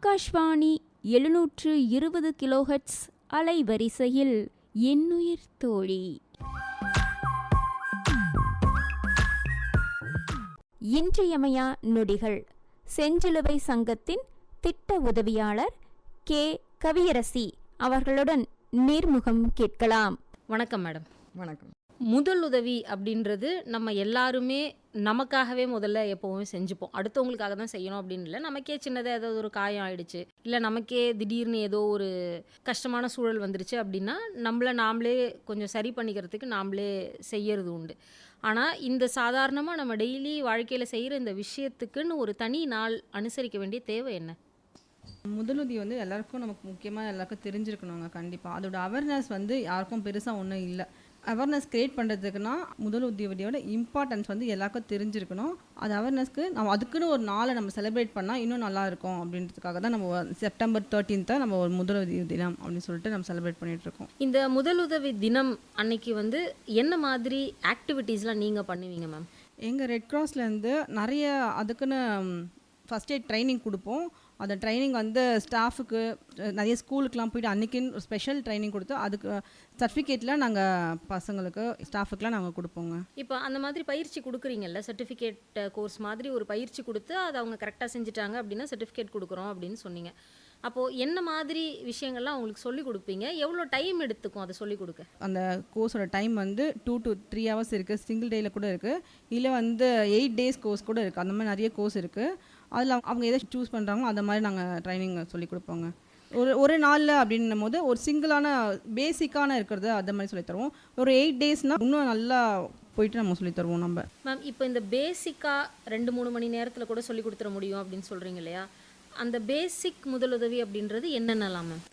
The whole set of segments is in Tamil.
ஆகாஷ்வாணி 720 கிலோஹெர்ட்ஸ் அலைவரிசையில் என்னுயிர் தோழி. இன்றியமையா நொடிகள். செஞ்சிலுவை சங்கத்தின் திட்ட உதவியாளர் கே. கவியரசி அவர்களுடன் நேர்முகம் கேட்கலாம். வணக்கம் மேடம். வணக்கம். முதல் உதவி அப்படின்றது நம்ம எல்லாருமே நமக்காகவே முதல்ல எப்போவுமே செஞ்சுப்போம். அடுத்தவங்களுக்காக தான் செய்யணும் அப்படின்னு இல்லை. நமக்கே சின்னதாக ஏதோ ஒரு காயம் ஆயிடுச்சு, இல்லை நமக்கே திடீர்னு ஏதோ ஒரு கஷ்டமான சூழல் வந்துருச்சு அப்படின்னா நாமளே கொஞ்சம் சரி பண்ணிக்கிறதுக்கு நாமளே செய்யறது உண்டு. ஆனால் இந்த சாதாரணமாக நம்ம டெய்லி வாழ்க்கையில் செய்கிற இந்த விஷயத்துக்குன்னு ஒரு தனி நாள் அனுசரிக்க வேண்டிய தேவை என்ன? முதலுதவி எல்லாருக்கும் நமக்கு முக்கியமாக எல்லாருக்கும் தெரிஞ்சிருக்கணுங்க. கண்டிப்பாக அதோட அவேர்னஸ் யாருக்கும் பெருசாக ஒன்றும் இல்லை. அவேர்னஸ் க்ரியேட் பண்ணுறதுக்குன்னா முதலுதவியோட இம்பார்ட்டன்ஸ் எல்லாருக்கும் தெரிஞ்சிருக்கணும். அது அவேர்னஸ்க்கு நம்ம அதுக்குன்னு ஒரு நாளை நம்ம செலிப்ரேட் பண்ணால் இன்னும் நல்லா இருக்கும் அப்படின்றதுக்காக தான் நம்ம செப்டம்பர் 13 நம்ம ஒரு முதலுதவி தினம் அப்படின்னு சொல்லிட்டு நம்ம செலிப்ரேட் பண்ணிகிட்ருக்கோம். இந்த முதலுதவி தினம் அன்னைக்கு என்ன மாதிரி ஆக்டிவிட்டீஸ்லாம் நீங்கள் பண்ணுவீங்க மேம்? எங்கள் ரெட் கிராஸ்லேருந்து நிறைய அதுக்குன்னு ஃபஸ்ட் எய்ட் ட்ரைனிங் கொடுப்போம். அந்த ட்ரைனிங் ஸ்டாஃபுக்கு நிறைய ஸ்கூலுக்கெலாம் போய்ட்டு அன்றைக்கின்னு ஒரு ஸ்பெஷல் ட்ரைனிங் கொடுத்து அதுக்கு சர்டிஃபிகேட்லாம் நாங்கள் பசங்களுக்கு ஸ்டாஃபுக்கெலாம் நாங்கள் கொடுப்போங்க. இப்போ அந்த மாதிரி பயிற்சி கொடுக்குறீங்கல்ல, சர்டிஃபிகேட் கோர்ஸ் மாதிரி ஒரு பயிற்சி கொடுத்து அதை அவங்க கரெக்டாக செஞ்சுட்டாங்க அப்படின்னா சர்டிஃபிகேட் கொடுக்குறோம் அப்படின்னு சொன்னீங்க. அப்போது என்ன மாதிரி விஷயங்கள்லாம் அவங்களுக்கு சொல்லிக் கொடுப்பீங்க? எவ்வளோ டைம் எடுத்துக்கும் அதை சொல்லிக் கொடுக்க? அந்த கோர்ஸோட டைம் 2 to 3 hours இருக்குது. சிங்கிள் டேயில் கூட இருக்குது, இல்லை 8 days கோர்ஸ் கூட இருக்குது. அந்த மாதிரி நிறைய கோர்ஸ் இருக்குது. அதில் அவங்க எதை சூஸ் பண்ணுறாங்களோ அந்த மாதிரி நாங்கள் ட்ரைனிங் சொல்லிக் கொடுப்போங்க. ஒரு நாளில் அப்படின்னும் போது ஒரு சிங்கிளான பேசிக்கான இருக்கிறது அந்த மாதிரி சொல்லித் தருவோம். ஒரு 8 daysனால் இன்னும் நல்லா போயிட்டு நம்ம சொல்லித் தருவோம். நம்ம மேம் இப்போ இந்த பேசிக்காக 2-3 மணி நேரத்தில் கூட சொல்லி கொடுத்துட முடியும் அப்படின்னு சொல்கிறீங்க இல்லையா? அந்த பேசிக் முதலுதவி அப்படின்றது என்னென்னலாம் மேம்?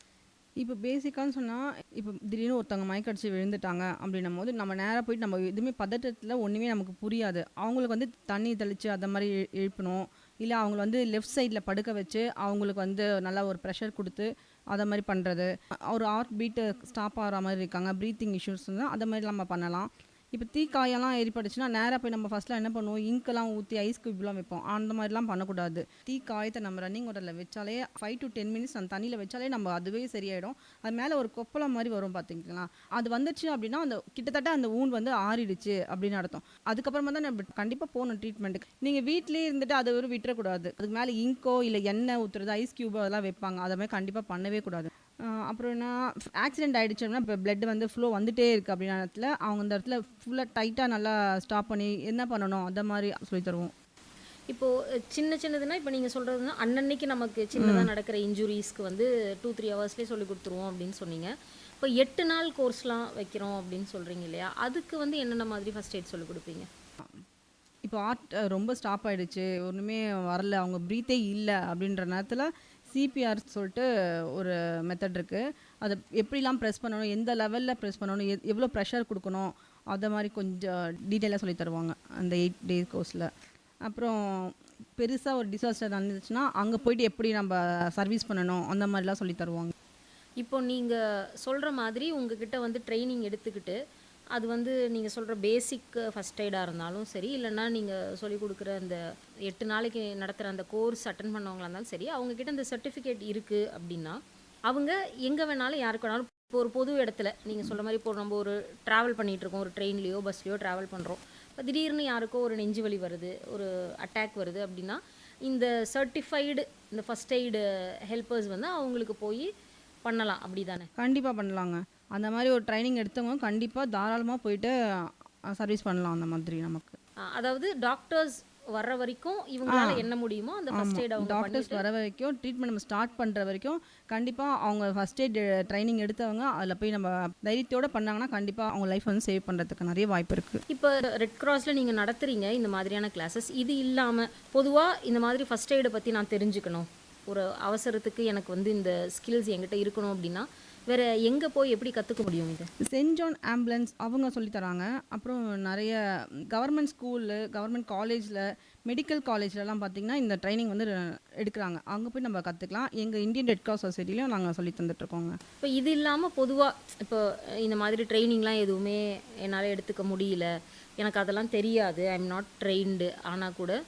இப்போ பேசிக்கான்னு சொன்னால், இப்போ திடீர்னு ஒருத்தவங்க மயக்கடிச்சு விழுந்துட்டாங்க அப்படின்னும் போது நம்ம நேராக போயிட்டு நம்ம எதுவுமே பதட்டத்தில் ஒன்றுமே நமக்கு புரியாது. அவங்களுக்கு தண்ணி தெளித்து அந்த மாதிரி எழுப்பணும். இல்லை அவங்கள லெஃப்ட் சைடில் படுக்க வச்சு அவங்களுக்கு நல்லா ஒரு ப்ரெஷர் கொடுத்து அதை மாதிரி பண்ணுறது. ஒரு ஹார்ட் பீட்டு ஸ்டாப் ஆகிற மாதிரி இருக்காங்க, ப்ரீத்திங் இஷ்யூஸ்னால் அதை மாதிரி நம்ம பண்ணலாம். இப்போ தீக்காயெல்லாம் ஏற்பட்டுச்சுன்னா நேராக போய் நம்ம ஃபஸ்ட்டில் என்ன பண்ணுவோம், இங்கெல்லாம் ஊற்றி ஐஸ் க்யூப்லாம் வைப்போம். அந்த மாதிரிலாம் பண்ணக்கூடாது. தீக்காயத்தை நம்ம ரன்னிங் வாட்டரில் வச்சாலே 5 to 10 minutes அந்த தண்ணியில் வச்சாலே நம்ம அதுவே சரியாயிடும். அது மேலே ஒரு கொப்பளம் மாதிரி வரும் பார்த்திங்களா, அது வந்துச்சு அப்படின்னா அந்த கிட்டத்தட்ட அந்த ஊன் ஆறிடுச்சு அப்படின்னு அர்த்தம். அதுக்கப்புறமா தான் நம்ம கண்டிப்பாக போகணும் ட்ரீட்மெண்ட்டுக்கு. நீங்கள் வீட்டிலே இருந்துட்டு அதை விட்டுறக்கூடாது. அதுக்கு மேலே இங்கோ இல்லை எண்ணெய் ஊற்றுறது, ஐஸ் க்யூபோ அதெல்லாம் வைப்பாங்க. அதை மாதிரி கண்டிப்பாக பண்ணவே கூடாது. அப்புறம் என்ன, ஆக்சிடென்ட் ஆகிடுச்சுன்னா இப்போ பிளட் ஃப்ளோ வந்துட்டே இருக்குது அப்படின்னா இடத்துல அவங்க அந்த இடத்துல ஃபுல்லாக டைட்டாக நல்லா ஸ்டாப் பண்ணி என்ன பண்ணணும் அந்த மாதிரி சொல்லி தருவோம். இப்போது சின்னதுன்னா இப்போ நீங்கள் சொல்கிறதுனா அன்னன்னைக்கு நமக்கு சின்னதாக நடக்கிற இன்ஜுரிஸ்க்கு 2-3 ஹவர்ஸ்லேயே சொல்லி கொடுத்துருவோம் அப்படின்னு சொன்னீங்க. இப்போ 8 நாள் கோர்ஸ்லாம் வைக்கிறோம் அப்படின்னு சொல்கிறீங்க இல்லையா? அதுக்கு என்னென்ன மாதிரி ஃபஸ்ட் எய்ட் சொல்லி கொடுப்பீங்க? இப்போ ஹார்ட் ரொம்ப ஸ்டாப் ஆகிடுச்சு, ஒன்றுமே வரல, அவங்க ப்ரீத்தே இல்லை அப்படின்ற நேரத்தில் சிபிஆர் சொல்லிட்டு ஒரு மெத்தட் இருக்குது. அதை எப்படிலாம் ப்ரெஸ் பண்ணணும், எந்த லெவலில் ப்ரெஸ் பண்ணணும், எவ்வளோ ப்ரெஷர் கொடுக்கணும், அதை மாதிரி கொஞ்சம் டீட்டெயிலாக சொல்லி தருவாங்க அந்த 8 days கோர்ஸில். அப்புறம் பெருசாக ஒரு டிசாஸ்டர் நடந்துச்சுன்னா அங்கே போயிட்டு எப்படி நம்ம சர்வீஸ் பண்ணணும் அந்த மாதிரிலாம் சொல்லி தருவாங்க. இப்போ நீங்கள் சொல்கிற மாதிரி உங்ககிட்ட ட்ரைனிங் எடுத்துக்கிட்டு அது நீங்கள் சொல்கிற பேசிக் ஃபஸ்ட் எய்டாக இருந்தாலும் சரி, இல்லைன்னா நீங்கள் சொல்லிக் கொடுக்குற அந்த 8 நாளைக்கு நடத்துகிற அந்த கோர்ஸ் அட்டன் பண்ணவங்களாக இருந்தாலும் சரி, அவங்கக்கிட்ட அந்த சர்டிஃபிகேட் இருக்குது அப்படின்னா அவங்க எங்கே வேணாலும் யாருக்கு வேணாலும் இப்போ ஒரு பொது இடத்துல நீங்கள் சொல்கிற மாதிரி இப்போ நம்ம ஒரு ட்ராவல் பண்ணிகிட்ருக்கோம், ஒரு ட்ரெயின்லேயோ பஸ்லேயோ ட்ராவல் பண்ணுறோம். இப்போ திடீர்னு யாருக்கோ ஒரு நெஞ்சு வலி வருது, ஒரு அட்டாக் வருது அப்படின்னா இந்த சர்டிஃபைடு இந்த ஃபஸ்ட் எய்டு ஹெல்ப்பர்ஸ் அவங்களுக்கு போய் பண்ணலாம், அப்படி தானே? கண்டிப்பாக பண்ணலாங்க. அந்த மாதிரி ஒரு ட்ரைனிங் எடுத்தவங்க கண்டிப்பாக தாராளமாக போயிட்டு சர்வீஸ் பண்ணலாம். அந்த மாதிரி நமக்கு அதாவது டாக்டர்ஸ் வர்ற வரைக்கும் இவங்களால என்ன முடியுமோ அந்த ஃபர்ஸ்ட் எய்ட் அவங்க டாக்டர்ஸ் வர வரைக்கும் ட்ரீட்மெண்ட் நம்ம ஸ்டார்ட் பண்ணுற வரைக்கும் கண்டிப்பாக அவங்க ஃபர்ஸ்ட் எய்ட் ட்ரைனிங் எடுத்தவங்க அதில் போய் நம்ம தைரியத்தோடு பண்ணாங்கன்னா கண்டிப்பாக அவங்க லைஃப் சேவ் பண்ணுறதுக்கு நிறைய வாய்ப்பு இருக்குது. இப்போ ரெட் கிராஸில் நீங்கள் நடத்துகிறீங்க இந்த மாதிரியான கிளாஸஸ். இது இல்லாமல் பொதுவாக இந்த மாதிரி ஃபர்ஸ்ட் எய்டை பற்றி நான் தெரிஞ்சுக்கணும், ஒரு அவசரத்துக்கு எனக்கு இந்த ஸ்கில்ஸ் என்கிட்ட இருக்கணும் அப்படின்னா வேறு எங்கே போய் எப்படி கற்றுக்க முடியும்? இது சென்ட் ஜான் ஆம்புலன்ஸ் அவங்க சொல்லித்தராங்க. அப்புறம் நிறைய கவர்மெண்ட் ஸ்கூலு, கவர்மெண்ட் காலேஜில், மெடிக்கல் காலேஜ்லலாம் பார்த்திங்கன்னா இந்த ட்ரைனிங் எடுக்கிறாங்க. அங்கே போய் நம்ம கற்றுக்கலாம். எங்கள் இந்தியன் ரெட் கிராஸ் சொசைட்டிலையும் நாங்கள் சொல்லி தந்துட்டுருக்கோங்க. இப்போ இது இல்லாமல் பொதுவாக இப்போ இந்த மாதிரி ட்ரைனிங்லாம் எதுவுமே என்னால் எடுத்துக்க முடியல, எனக்கு அதெல்லாம் தெரியாது, ஐ எம் நாட் ட்ரெயின்டு, ஆனால் கூட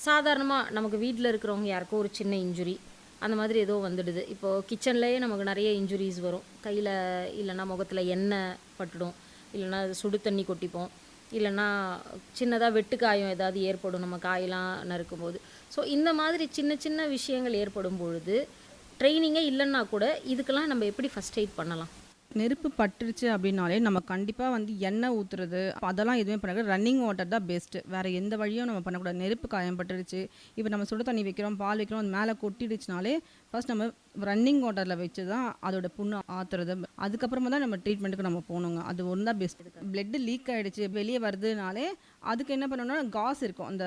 சாதாரணமாக நமக்கு வீட்டில் இருக்கிறவங்க யாருக்கோ ஒரு சின்ன இன்ஜுரி, அந்த மாதிரி ஏதோ வந்துடுது. இப்போது கிச்சன்லேயே நமக்கு நிறைய இன்ஜுரிஸ் வரும். கையில் இல்லைன்னா முகத்தில் எண்ணெய் பட்டுடும், இல்லைன்னா சுடு தண்ணி கொட்டிப்போம், இல்லைன்னா சின்னதாக வெட்டுக்காயம் ஏதாவது ஏற்படும் நம்ம காயெல்லாம் நறுக்கும்போது. ஸோ இந்த மாதிரி சின்ன சின்ன விஷயங்கள் ஏற்படும் பொழுது ட்ரைனிங்கே இல்லைன்னா கூட இதுக்கெல்லாம் நம்ம எப்படி ஃபஸ்ட் எய்ட் பண்ணலாம்? நெருப்பு பட்டுருச்சு அப்படின்னாலே நம்ம கண்டிப்பாக வந்து எண்ணெய் ஊற்றுறது அதெல்லாம் எதுவுமே பண்ணக்கூடாது. ரன்னிங் வாட்டர் தான் பெஸ்ட்டு. வேறு எந்த வழியும் நம்ம பண்ணக்கூடாது. நெருப்பு காயம் பட்டுருச்சு, இப்போ நம்ம சுடு தண்ணி வைக்கிறோம், பால் வைக்கிறோம், அது மேலே கொட்டிடுச்சுனாலே ஃபர்ஸ்ட் நம்ம ரன்னிங் வாட்டரில் வச்சு தான் அதோட புண்ணு ஆற்றுறது. அதுக்கப்புறமா தான் நம்ம ட்ரீட்மெண்ட்டுக்கு நம்ம போகணுங்க. அது ஒன்று தான் பெஸ்ட். பிளட்டு லீக் ஆகிடுச்சு வெளியே வருதுனாலே அதுக்கு என்ன பண்ணணும்னா காஸ் இருக்கும், அந்த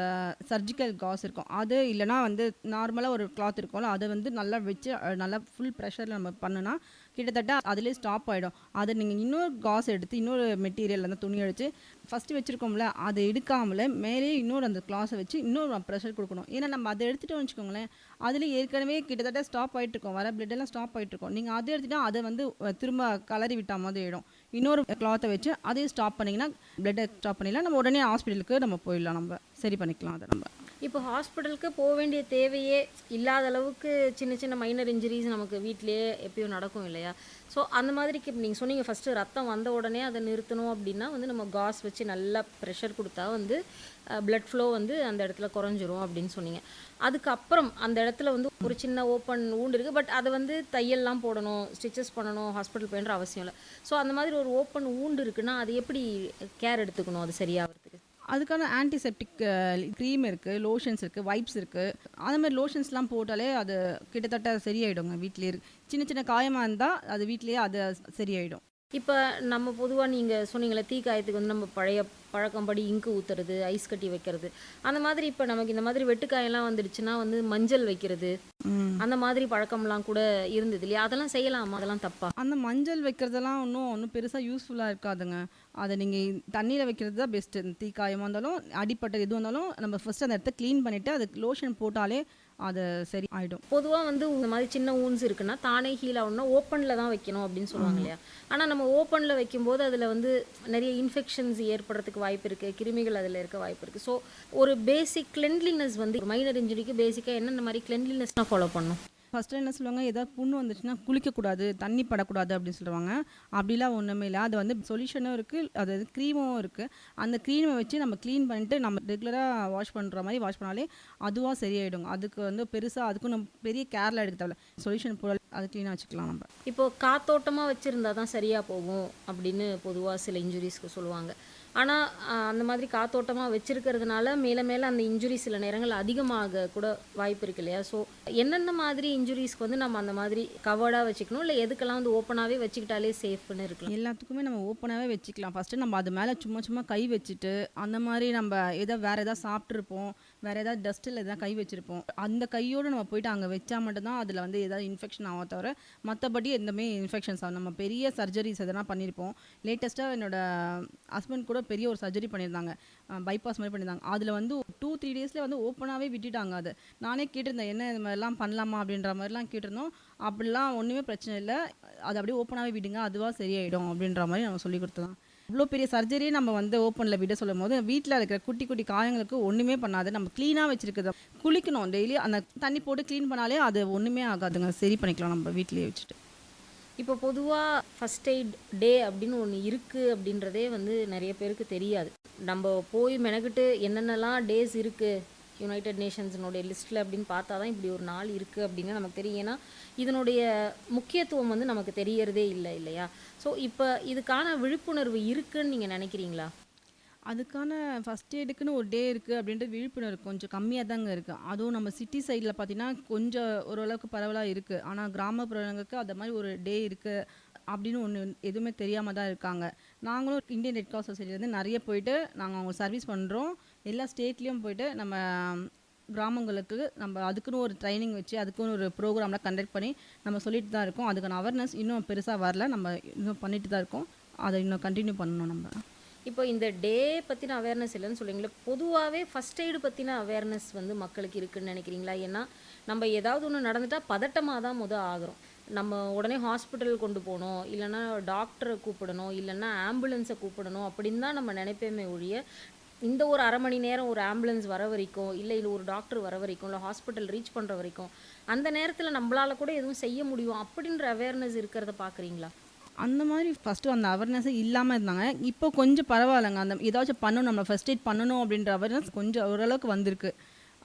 சர்ஜிக்கல் காஸ் இருக்கும். அது இல்லைனா வந்து நார்மலாக ஒரு கிளாத் இருக்கும்ல, அதை வந்து நல்லா வச்சு நல்லா ஃபுல் ப்ரெஷரில் நம்ம பண்ணுனா கிட்டத்தட்ட அதிலே ஸ்டாப் ஆகிடும். அதை நீங்கள் இன்னொரு காஸ் எடுத்து இன்னொரு மெட்டீரியல் அந்த துணி அடித்து ஃபஸ்ட்டு வச்சுருக்கோம்ல அதை எடுக்காமல மேலே இன்னொரு அந்த கிளாஸை வச்சு இன்னொரு ப்ரெஷர் கொடுக்கணும். ஏன்னா நம்ம அதை எடுத்துகிட்டோம்னு வச்சுக்கோங்களேன், அதில் ஏற்கனவே கிட்டத்தட்ட ஸ்டாப் ஆகிட்ருக்கோம், வர பிளட்டெல்லாம் ஸ்டாப் ஆகிட்ருக்கோம். நீங்கள் அதை எடுத்துகிட்டா அதை வந்து திரும்ப கலரி விட்டா மாதிரி ஆகிடும். இன்னொரு கிளாத்தை வச்சு அதையும் ஸ்டாப் பண்ணிங்கன்னா பிளட்டை ஸ்டாப் பண்ணிடலாம். நம்ம உடனே ஹாஸ்பிட்டலுக்கு நம்ம போயிடலாம், நம்ம சரி பண்ணிக்கலாம் அதை நம்ம. இப்போ ஹாஸ்பிட்டலுக்கு போக வேண்டிய தேவையே இல்லாத அளவுக்கு சின்ன சின்ன மைனர் இன்ஜுரிஸ் நமக்கு வீட்டிலேயே எப்பயும் நடக்கும் இல்லையா? ஸோ அந்த மாதிரிக்கு நீங்கள் சொன்னீங்க ஃபஸ்ட்டு ரத்தம் வந்த உடனே அதை நிறுத்தணும் அப்படின்னா வந்து நம்ம காஸ் வச்சு நல்லா ப்ரெஷர் கொடுத்தா வந்து பிளட் ஃப்ளோ வந்து அந்த இடத்துல குறைஞ்சிரும் அப்படின்னு சொன்னீங்க. அதுக்கப்புறம் அந்த இடத்துல வந்து ஒரு சின்ன ஓப்பன் ஊண்டு இருக்குது, பட் அதை வந்து தையல்லாம் போடணும், ஸ்டிச்சஸ் பண்ணணும், ஹாஸ்பிட்டல் போயின்ற அவசியம் இல்லை. ஸோ அந்த மாதிரி ஒரு ஓப்பன் ஊண்டு இருக்குன்னா அது எப்படி கேர் எடுத்துக்கணும் அது சரியாகிறதுக்கு? அதுக்கான ஆன்டிசெப்டிக் க்ரீம் இருக்குது, லோஷன்ஸ் இருக்குது, வைப்ஸ் இருக்குது. அந்த மாதிரி லோஷன்ஸ்லாம் போட்டாலே அது கிட்டத்தட்ட சரியாயிடுங்க. வீட்டிலேயே சின்ன சின்ன காயமாக இருந்தால் அது வீட்டிலேயே அது சரியாயிடும். இப்போ நம்ம பொதுவாக நீங்கள் சொன்னீங்களே தீக்காயத்துக்கு வந்து நம்ம பழைய பழக்கம்படி இங்கு ஊற்றுறது, ஐஸ் கட்டி வைக்கிறது, அந்த மாதிரி இப்போ நமக்கு இந்த மாதிரி வெட்டுக்காயெல்லாம் வந்துடுச்சுன்னா வந்து மஞ்சள் வைக்கிறது, அந்த மாதிரி பழக்கம்லாம் கூட இருந்தது இல்லையா? அதெல்லாம் செய்யலாமா? அதெல்லாம் தப்பா? அந்த மஞ்சள் வைக்கிறதெல்லாம் ஒன்றும் பெருசாக யூஸ்ஃபுல்லாக இருக்காதுங்க. அதை நீங்கள் தண்ணியில் வைக்கிறது தான் பெஸ்ட்டு. இந்த தீக்காயமாக இருந்தாலும் அடிப்பட்டது எதுவும் இருந்தாலும் நம்ம ஃபஸ்ட்டு அந்த இடத்த க்ளீன் பண்ணிவிட்டு அதுக்கு லோஷன் போட்டாலே அது சரி ஆகிடும். பொதுவாக வந்து இந்த மாதிரி சின்ன ஊன்ஸ் இருக்குன்னா தானே ஹீல் ஆகணும்னா ஓப்பனில் தான் வைக்கணும் அப்படின்னு சொல்லுவாங்க இல்லையா? ஆனால் நம்ம ஓப்பனில் வைக்கும்போது அதில் வந்து நிறைய இன்ஃபெக்ஷன்ஸ் ஏற்படுறதுக்கு வாய்ப்பு இருக்குது, கிருமிகள் அதில் இருக்க வாய்ப்பு இருக்குது. ஸோ ஒரு பேசிக் கிளென்லினஸ் வந்து மைனர் இன்ஜுரிக்கு பேசிக்காக என்னென்ன மாதிரி கிளென்லினஸ்லாம் ஃபாலோ பண்ணணும்? ஃபஸ்ட்டு என்ன சொல்லுவாங்க, ஏதாவது புண்ணு வந்துச்சுன்னா குளிக்கக்கூடாது, தண்ணி படக்கூடாது அப்படின்னு சொல்லுவாங்க. அப்படிலாம் ஒன்றுமே இல்லை. அது வந்து சொல்யூஷனும் இருக்குது, அது க்ரீமும் இருக்குது. அந்த க்ரீமை வச்சு நம்ம க்ளீன் பண்ணிட்டு நம்ம ரெகுலராக வாஷ் பண்ணுற மாதிரி வாஷ் பண்ணாலே அதுவாக சரியாயிடும். அதுக்கு வந்து பெருசாக அதுக்கும் நம்ம பெரிய கேர்லாம் எடுக்க தேவையில்ல. சொல்யூஷன் போட அது க்ளீனாக வச்சுக்கலாம் நம்ம. இப்போது காத்தோட்டமாக வச்சுருந்தா தான் சரியாக போகும் அப்படின்னு பொதுவாக சில இன்ஜுரிஸ்க்கு சொல்லுவாங்க. ஆனால் அந்த மாதிரி காத்தோட்டமாக வச்சுருக்கிறதுனால மேலே மேலே அந்த இன்ஜுரி சில நேரங்கள் அதிகமாக கூட வாய்ப்பு இருக்கு இல்லையா? ஸோ என்னென்ன மாதிரி இன்ஜுரிஸ்க்கு வந்து நம்ம அந்த மாதிரி கவர்டாக வச்சுக்கணும், இல்லை எதுக்கெல்லாம் வந்து ஓப்பனாகவே வச்சுக்கிட்டாலே சேஃப்னு இருக்கலாம்? எல்லாத்துக்குமே நம்ம ஓப்பனாகவே வச்சுக்கலாம். ஃபஸ்ட்டு நம்ம அது மேலே சும்மா கை வச்சுட்டு அந்த மாதிரி நம்ம வேறு எதாவது சாப்பிட்ருப்போம், வேறு ஏதாவது டஸ்ட்டில் எதாவது கை வச்சுருப்போம், அந்த கையோடு நம்ம போயிட்டு அங்கே வச்சா மட்டும்தான் அதில் வந்து ஏதாவது இன்ஃபெக்ஷன் ஆகும். தவிர மற்றபடி எந்தமே இன்ஃபெக்ஷன்ஸ் ஆகும். நம்ம பெரிய சர்ஜரிஸ் எதனா பண்ணியிருப்போம். லேட்டஸ்ட்டாக என்னோடய ஹஸ்பண்ட் கூட பெரிய ஒரு சர்ஜரி பண்ணியிருந்தாங்க, பைபாஸ் மாதிரி பண்ணியிருந்தாங்க. அதில் வந்து 2-3 டேஸில் வந்து ஓப்பனாகவே விட்டுட்டாங்க. அது நானே கேட்டிருந்தேன், என்ன இது மாதிரிலாம் பண்ணலாமா அப்படின்ற மாதிரிலாம் கேட்டிருந்தோம். அப்படிலாம் ஒன்றுமே பிரச்சனை இல்லை, அது அப்படியே ஓப்பனாகவே விடுங்க, அதுவாக சரியாயிடும் அப்படின்ற மாதிரி நம்ம சொல்லி கொடுத்தோம். இவ்வளோ பெரிய சர்ஜரியே நம்ம வந்து ஓப்பனில் விட சொல்லும் போது வீட்டில் இருக்கிற குட்டி குட்டி காயங்களுக்கு ஒன்றுமே பண்ணாது. நம்ம க்ளீனாக வச்சுருக்குது, குளிக்கணும் டெய்லி, அந்த தண்ணி போட்டு க்ளீன் பண்ணாலே அது ஒன்றுமே ஆகாதுங்க, சரி பண்ணிக்கலாம் நம்ம வீட்டிலேயே வச்சுட்டு. இப்போ பொதுவாக ஃபஸ்ட் எய்ட் டே அப்படின்னு ஒன்று இருக்குது அப்படின்றதே வந்து நிறைய பேருக்கு தெரியாது. நம்ம போய் மெனக்கிட்டு என்னென்னலாம் டேஸ் இருக்குது யுனைடெட் நேஷன்ஸினுடைய லிஸ்ட்டில் அப்படின்னு பார்த்தா தான் இப்படி ஒரு நாள் இருக்குது அப்படின்னு நமக்கு தெரியும். ஏன்னா இதனுடைய முக்கியத்துவம் வந்து நமக்கு தெரியறதே இல்லை இல்லையா? ஸோ இப்போ இதுக்கான விழிப்புணர்வு இருக்குன்னு நீங்கள் நினைக்கிறீங்களா? அதுக்கான ஃபஸ்ட் எய்டுக்குன்னு ஒரு டே இருக்குது அப்படின்ற விழிப்புணர்வு கொஞ்சம் கம்மியாக தாங்க இருக்குது. அதுவும் நம்ம சிட்டி சைடில் பார்த்தீங்கன்னா கொஞ்சம் ஓரளவுக்கு பரவலாக இருக்குது. ஆனால் கிராமப்புறங்களுக்கு அந்த மாதிரி ஒரு டே இருக்குது அப்படின்னு ஒன்று எதுவுமே தெரியாமல் தான் இருக்காங்க. நாங்களும் இந்தியன் ரெட் கிராஸ் சொசைட்டிலேருந்து நிறைய போயிட்டு நாங்கள் அவங்க சர்வீஸ் பண்ணுறோம். எல்லா ஸ்டேட்லேயும் போயிட்டு நம்ம கிராமங்களுக்கு நம்ம அதுக்குன்னு ஒரு ட்ரைனிங் வச்சு அதுக்குன்னு ஒரு ப்ரோக்ராம்லாம் கண்டக்ட் பண்ணி நம்ம சொல்லிட்டு தான் இருக்கோம். அதுக்கான அவேர்னஸ் இன்னும் பெருசாக வரல, நம்ம இன்னும் பண்ணிட்டு தான் இருக்கோம். அதை இன்னும் கண்டினியூ பண்ணணும் நம்ம. இப்போ இந்த டே பற்றின அவேர்னஸ் இல்லைன்னு சொல்லுவீங்களே, பொதுவாகவே ஃபஸ்ட் எய்டு பற்றின அவேர்னஸ் வந்து மக்களுக்கு இருக்குதுன்னு நினைக்கிறீங்களா? ஏன்னா நம்ம ஏதாவது ஒன்று நடந்துட்டால் பதட்டமாக தான் ஆகிறோம். நம்ம உடனே ஹாஸ்பிட்டல் கொண்டு போகணும், இல்லைன்னா டாக்டரை கூப்பிடணும், இல்லைன்னா ஆம்புலன்ஸை கூப்பிடணும் அப்படின்னு தான் நம்ம நினைப்பேமே ஒழிய இந்த ஒரு அரை மணி நேரம் ஒரு ஆம்புலன்ஸ் வர வரைக்கும், இல்லை இது ஒரு டாக்டர் வர வரைக்கும், இல்லை ஹாஸ்பிட்டல் ரீச் பண்ணுற வரைக்கும், அந்த நேரத்தில் நம்மளால கூட எதுவும் செய்ய முடியும் அப்படின்ற அவேர்னஸ் இருக்கிறத பார்க்குறீங்களா? அந்த மாதிரி ஃபஸ்ட்டு அந்த அவேர்னஸே இல்லாமல் இருந்தாங்க. இப்போ கொஞ்சம் பரவாயில்லங்க. அந்த ஏதாச்சும் பண்ணணும், நம்ம ஃபர்ஸ்ட் எய்ட் பண்ணணும் அப்படின்ற அவேர்னஸ் கொஞ்சம் ஓரளவுக்கு வந்திருக்கு.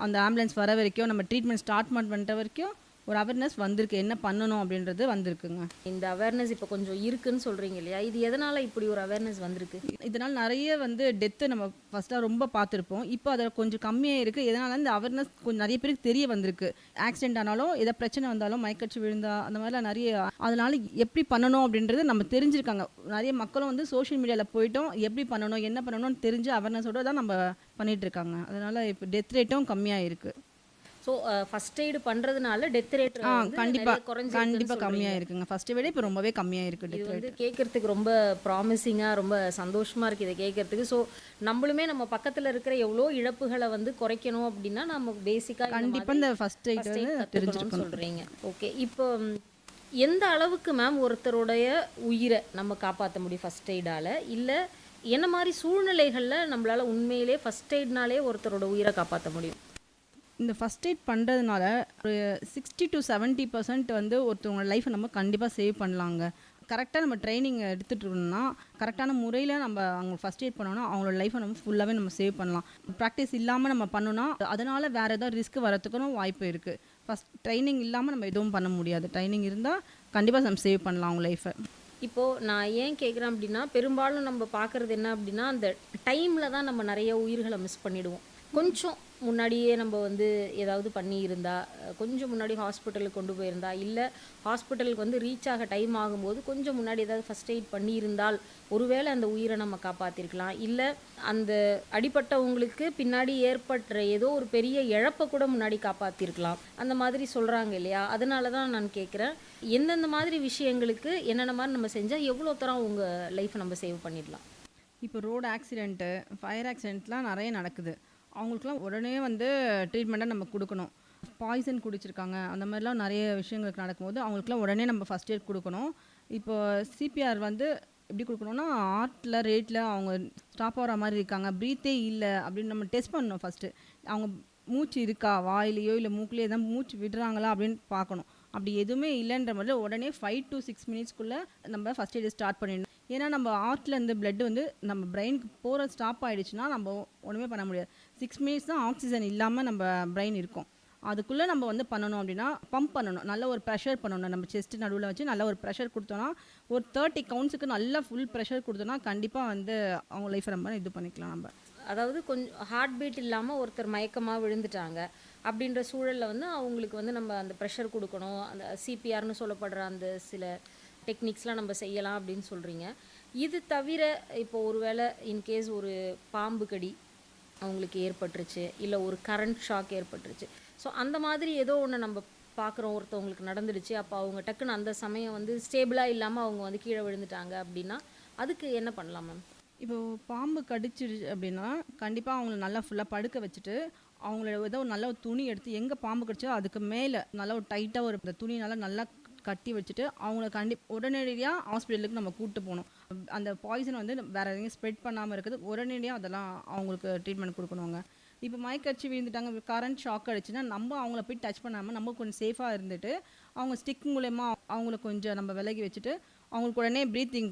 அந்த ஆம்புலன்ஸ் வர வரைக்கும், நம்ம ட்ரீட்மெண்ட் ஸ்டார்ட் பண்ணுற வரைக்கும் ஒரு அவேர்னஸ் வந்திருக்கு. என்ன பண்ணணும் அப்படின்றது வந்திருக்குங்க. இந்த அவேர்னஸ் இப்போ கொஞ்சம் இருக்குன்னு சொல்கிறீங்க இல்லையா? இது எதனால் இப்படி ஒரு அவேர்னஸ் வந்திருக்கு? இதனால் நிறைய டெத்து நம்ம ஃபஸ்ட்டாக ரொம்ப பார்த்துருப்போம். இப்போ அதில் கொஞ்சம் கம்மியாக இருக்குது. எதனால இந்த அவேர்னஸ் கொஞ்சம் நிறைய பேருக்கு தெரிய வந்திருக்கு. ஆக்சிடென்ட் ஆனாலும், ஏதாவது பிரச்சனை வந்தாலும், மயக்கடிச்சு விழுந்தா அந்த மாதிரிலாம் நிறைய அதனால எப்படி பண்ணணும் அப்படின்றது நம்ம தெரிஞ்சிருக்காங்க. நிறைய மக்களும் சோஷியல் மீடியாவில் போயிட்டோம், எப்படி பண்ணணும், என்ன பண்ணணும்னு தெரிஞ்சு அவேர்னஸோடு தான் நம்ம பண்ணிகிட்டு இருக்காங்க. அதனால் இப்போ டெத் ரேட்டும் கம்மியாக இருக்குது. ஸோ ஃபர்ஸ்ட் எய்டு பண்ணுறதுனால டெத் ரேட் கண்டிப்பாக கம்மியாக இருக்குங்க. ஃபர்ஸ்ட்டை விட இப்போ ரொம்பவே கம்மியாக இருக்குது இது டெத் ரேட். கேட்குறதுக்கு ரொம்ப ப்ராமிசிங்காக, ரொம்ப சந்தோஷமாக இருக்குது இதை கேட்குறதுக்கு. ஸோ நம்மளுமே நம்ம பக்கத்தில் இருக்கிற எவ்வளோ இழப்புகளை குறைக்கணும் அப்படின்னா நமக்கு பேசிக்காக கண்டிப்பாக இந்த ஃபர்ஸ்ட் எய்ட் தெரிஞ்சுக்கணும்னு சொல்கிறீங்க. ஓகே, இப்போ எந்த அளவுக்கு மேம் ஒருத்தருடைய உயிரை நம்ம காப்பாற்ற முடியும் ஃபர்ஸ்ட் எய்டால்? இல்லை என்ன மாதிரி சூழ்நிலைகளில் நம்மளால் உண்மையிலே ஃபர்ஸ்ட் எய்ட்னாலே ஒருத்தரோட உயிரை காப்பாற்ற முடியும்? இந்த ஃபர்ஸ்ட் எய்ட் பண்ணுறதுனால ஒரு 60 to 70% ஒருத்தவங்க லைஃப்பை நம்ம கண்டிப்பாக சேவ் பண்ணலாங்க. கரெக்டாக நம்ம ட்ரைனிங் எடுத்துகிட்டு இருக்கணும்னா, கரெக்டான முறையில் நம்ம அவங்க ஃபர்ஸ்ட் எய்ட் பண்ணோன்னா அவங்களோட லைஃப்பை நம்ம ஃபுல்லாகவே நம்ம சேவ் பண்ணலாம். ப்ராக்டிஸ் இல்லாமல் நம்ம பண்ணோன்னா அதனால் வேறு ஏதாவது ரிஸ்க் வரத்துக்கும் வாய்ப்பு இருக்குது. ஃபஸ்ட் ட்ரைனிங் இல்லாமல் நம்ம எதுவும் பண்ண முடியாது. ட்ரைனிங் இருந்தால் கண்டிப்பாக நம்ம சேவ் பண்ணலாம் அவங்க லைஃப்பை. இப்போது நான் ஏன் கேட்குறேன் அப்படின்னா, பெரும்பாலும் நம்ம பார்க்குறது என்ன அப்படின்னா, அந்த டைமில் தான் நம்ம நிறைய உயிர்களை மிஸ் பண்ணிவிடுவோம். கொஞ்சம் முன்னாடியே நம்ம ஏதாவது பண்ணியிருந்தா, கொஞ்சம் முன்னாடி ஹாஸ்பிட்டலுக்கு கொண்டு போயிருந்தா, இல்லை ஹாஸ்பிட்டலுக்கு ரீச் ஆக டைம் ஆகும்போது கொஞ்சம் முன்னாடி ஏதாவது ஃபஸ்ட் எய்ட் பண்ணியிருந்தால் ஒருவேளை அந்த உயிரை நம்ம காப்பாற்றிருக்கலாம். இல்லை அந்த அடிப்பட்டவங்களுக்கு பின்னாடி ஏற்பட்ட ஏதோ ஒரு பெரிய இழப்பை கூட முன்னாடி காப்பாற்றிருக்கலாம். அந்த மாதிரி சொல்கிறாங்க இல்லையா? அதனால தான் நான் கேட்குறேன், எந்தெந்த மாதிரி விஷயங்களுக்கு என்னென்ன மாதிரி நம்ம செஞ்சால் எவ்வளோ தரம் உங்கள் லைஃப்பை நம்ம சேவ் பண்ணிடலாம்? இப்போ ரோடு ஆக்சிடெண்ட்டு, ஃபயர் ஆக்சிடெண்ட்லாம் நிறைய நடக்குது. அவங்களுக்குலாம் உடனே ட்ரீட்மெண்ட்டை நம்ம கொடுக்கணும். பாய்சன் குடிச்சிருக்காங்க, அந்த மாதிரிலாம் நிறைய விஷயங்களுக்கு நடக்கும்போது அவங்களுக்குலாம் உடனே நம்ம ஃபஸ்ட் எய்ட் கொடுக்கணும். இப்போ சிபிஆர் எப்படி கொடுக்கணும்னா, ஹார்ட்டில் ரேட்டில் அவங்க ஸ்டாப் ஆகிற மாதிரி இருக்காங்க, ப்ரீத்தே இல்லை அப்படின்னு நம்ம டெஸ்ட் பண்ணணும். ஃபஸ்ட்டு அவங்க மூச்சு இருக்கா, வாயிலையோ இல்லை மூக்குலையோ எதாவது மூச்சு விடுறாங்களா அப்படின்னு பார்க்கணும். அப்படி எதுவுமே இல்லைன்ற மாதிரி உடனே 5 to 6 மினிட்ஸ்க்குள்ளே நம்ம ஃபஸ்ட் எய்டு ஸ்டார்ட் பண்ணிடணும். ஏன்னா நம்ம ஹார்ட்லேருந்து பிளட் நம்ம பிரெயினுக்கு போகிற ஸ்டாப் ஆகிடுச்சுன்னா நம்ம ஒன்றுமே பண்ண முடியாது. 6 மினிட்ஸ் தான் ஆக்சிஜன் இல்லாமல் நம்ம பிரெயின் இருக்கும். அதுக்குள்ளே நம்ம பண்ணணும் அப்படின்னா பம்ப் பண்ணணும், நல்ல ஒரு ப்ரெஷர் பண்ணணும். நம்ம செஸ்ட்டு நடுவில் வச்சு நல்ல ஒரு ப்ரெஷர் கொடுத்தோன்னா, ஒரு 30 கவுண்ட்ஸுக்கு நல்லா ஃபுல் ப்ரெஷர் கொடுத்தோன்னா கண்டிப்பாக அவங்க லைஃப்பை நம்ம இது பண்ணிக்கலாம். நம்ம அதாவது கொஞ்சம் ஹார்ட் பீட் இல்லாமல் ஒருத்தர் மயக்கமாக விழுந்துட்டாங்க அப்படின்ற சூழலில் அவங்களுக்கு நம்ம அந்த ப்ரெஷர் கொடுக்கணும். அந்த சிபிஆர்னு சொல்லப்படுற அந்த சில டெக்னிக்ஸ்லாம் நம்ம செய்யலாம் அப்படின்னு சொல்கிறீங்க. இது தவிர இப்போ ஒருவேளை இன்கேஸ் ஒரு பாம்பு கடி அவங்களுக்கு ஏற்பட்டுருச்சு, இல்லை ஒரு கரண்ட் ஷாக் ஏற்பட்டுருச்சு, ஸோ அந்த மாதிரி ஏதோ ஒன்று நம்ம பார்க்குறோம், ஒருத்தவங்களுக்கு நடந்துடுச்சு, அப்போ அவங்க டக்குன்னு அந்த சமயம் ஸ்டேபிளாக இல்லாமல் அவங்க கீழே விழுந்துட்டாங்க அப்படின்னா அதுக்கு என்ன பண்ணலாம் மேம்? இப்போது பாம்பு கடிச்சிருச்சு அப்படின்னா கண்டிப்பாக அவங்கள நல்லா ஃபுல்லாக படுக்க வச்சுட்டு, அவங்கள ஏதோ ஒரு நல்ல ஒரு துணி எடுத்து எங்கே பாம்பு கடிச்சோ அதுக்கு மேலே நல்லா ஒரு டைட்டாக ஒரு துணினால நல்லா கட்டி வச்சுட்டு அவங்கள உடனடியாக ஹாஸ்பிட்டலுக்கு நம்ம கூப்பிட்டு போகணும். அந்த பாய்சன் வேறு எங்கேயும் ஸ்ப்ரெட் பண்ணாமல் இருக்குது, உடனடியாக அதெல்லாம் அவங்களுக்கு ட்ரீட்மெண்ட் கொடுக்கணுங்க. இப்போ மயக்கடிச்சு விழுந்துட்டாங்க, கரண்ட் ஷாக் அடிச்சுன்னா நம்ம அவங்கள போய் டச் பண்ணாமல் நம்ம கொஞ்சம் சேஃபாக இருந்துட்டு அவங்க ஸ்டிக் மூலயமா அவங்கள கொஞ்சம் நம்ம விலகி வச்சுட்டு அவங்களுக்கு உடனே ப்ரீத்திங்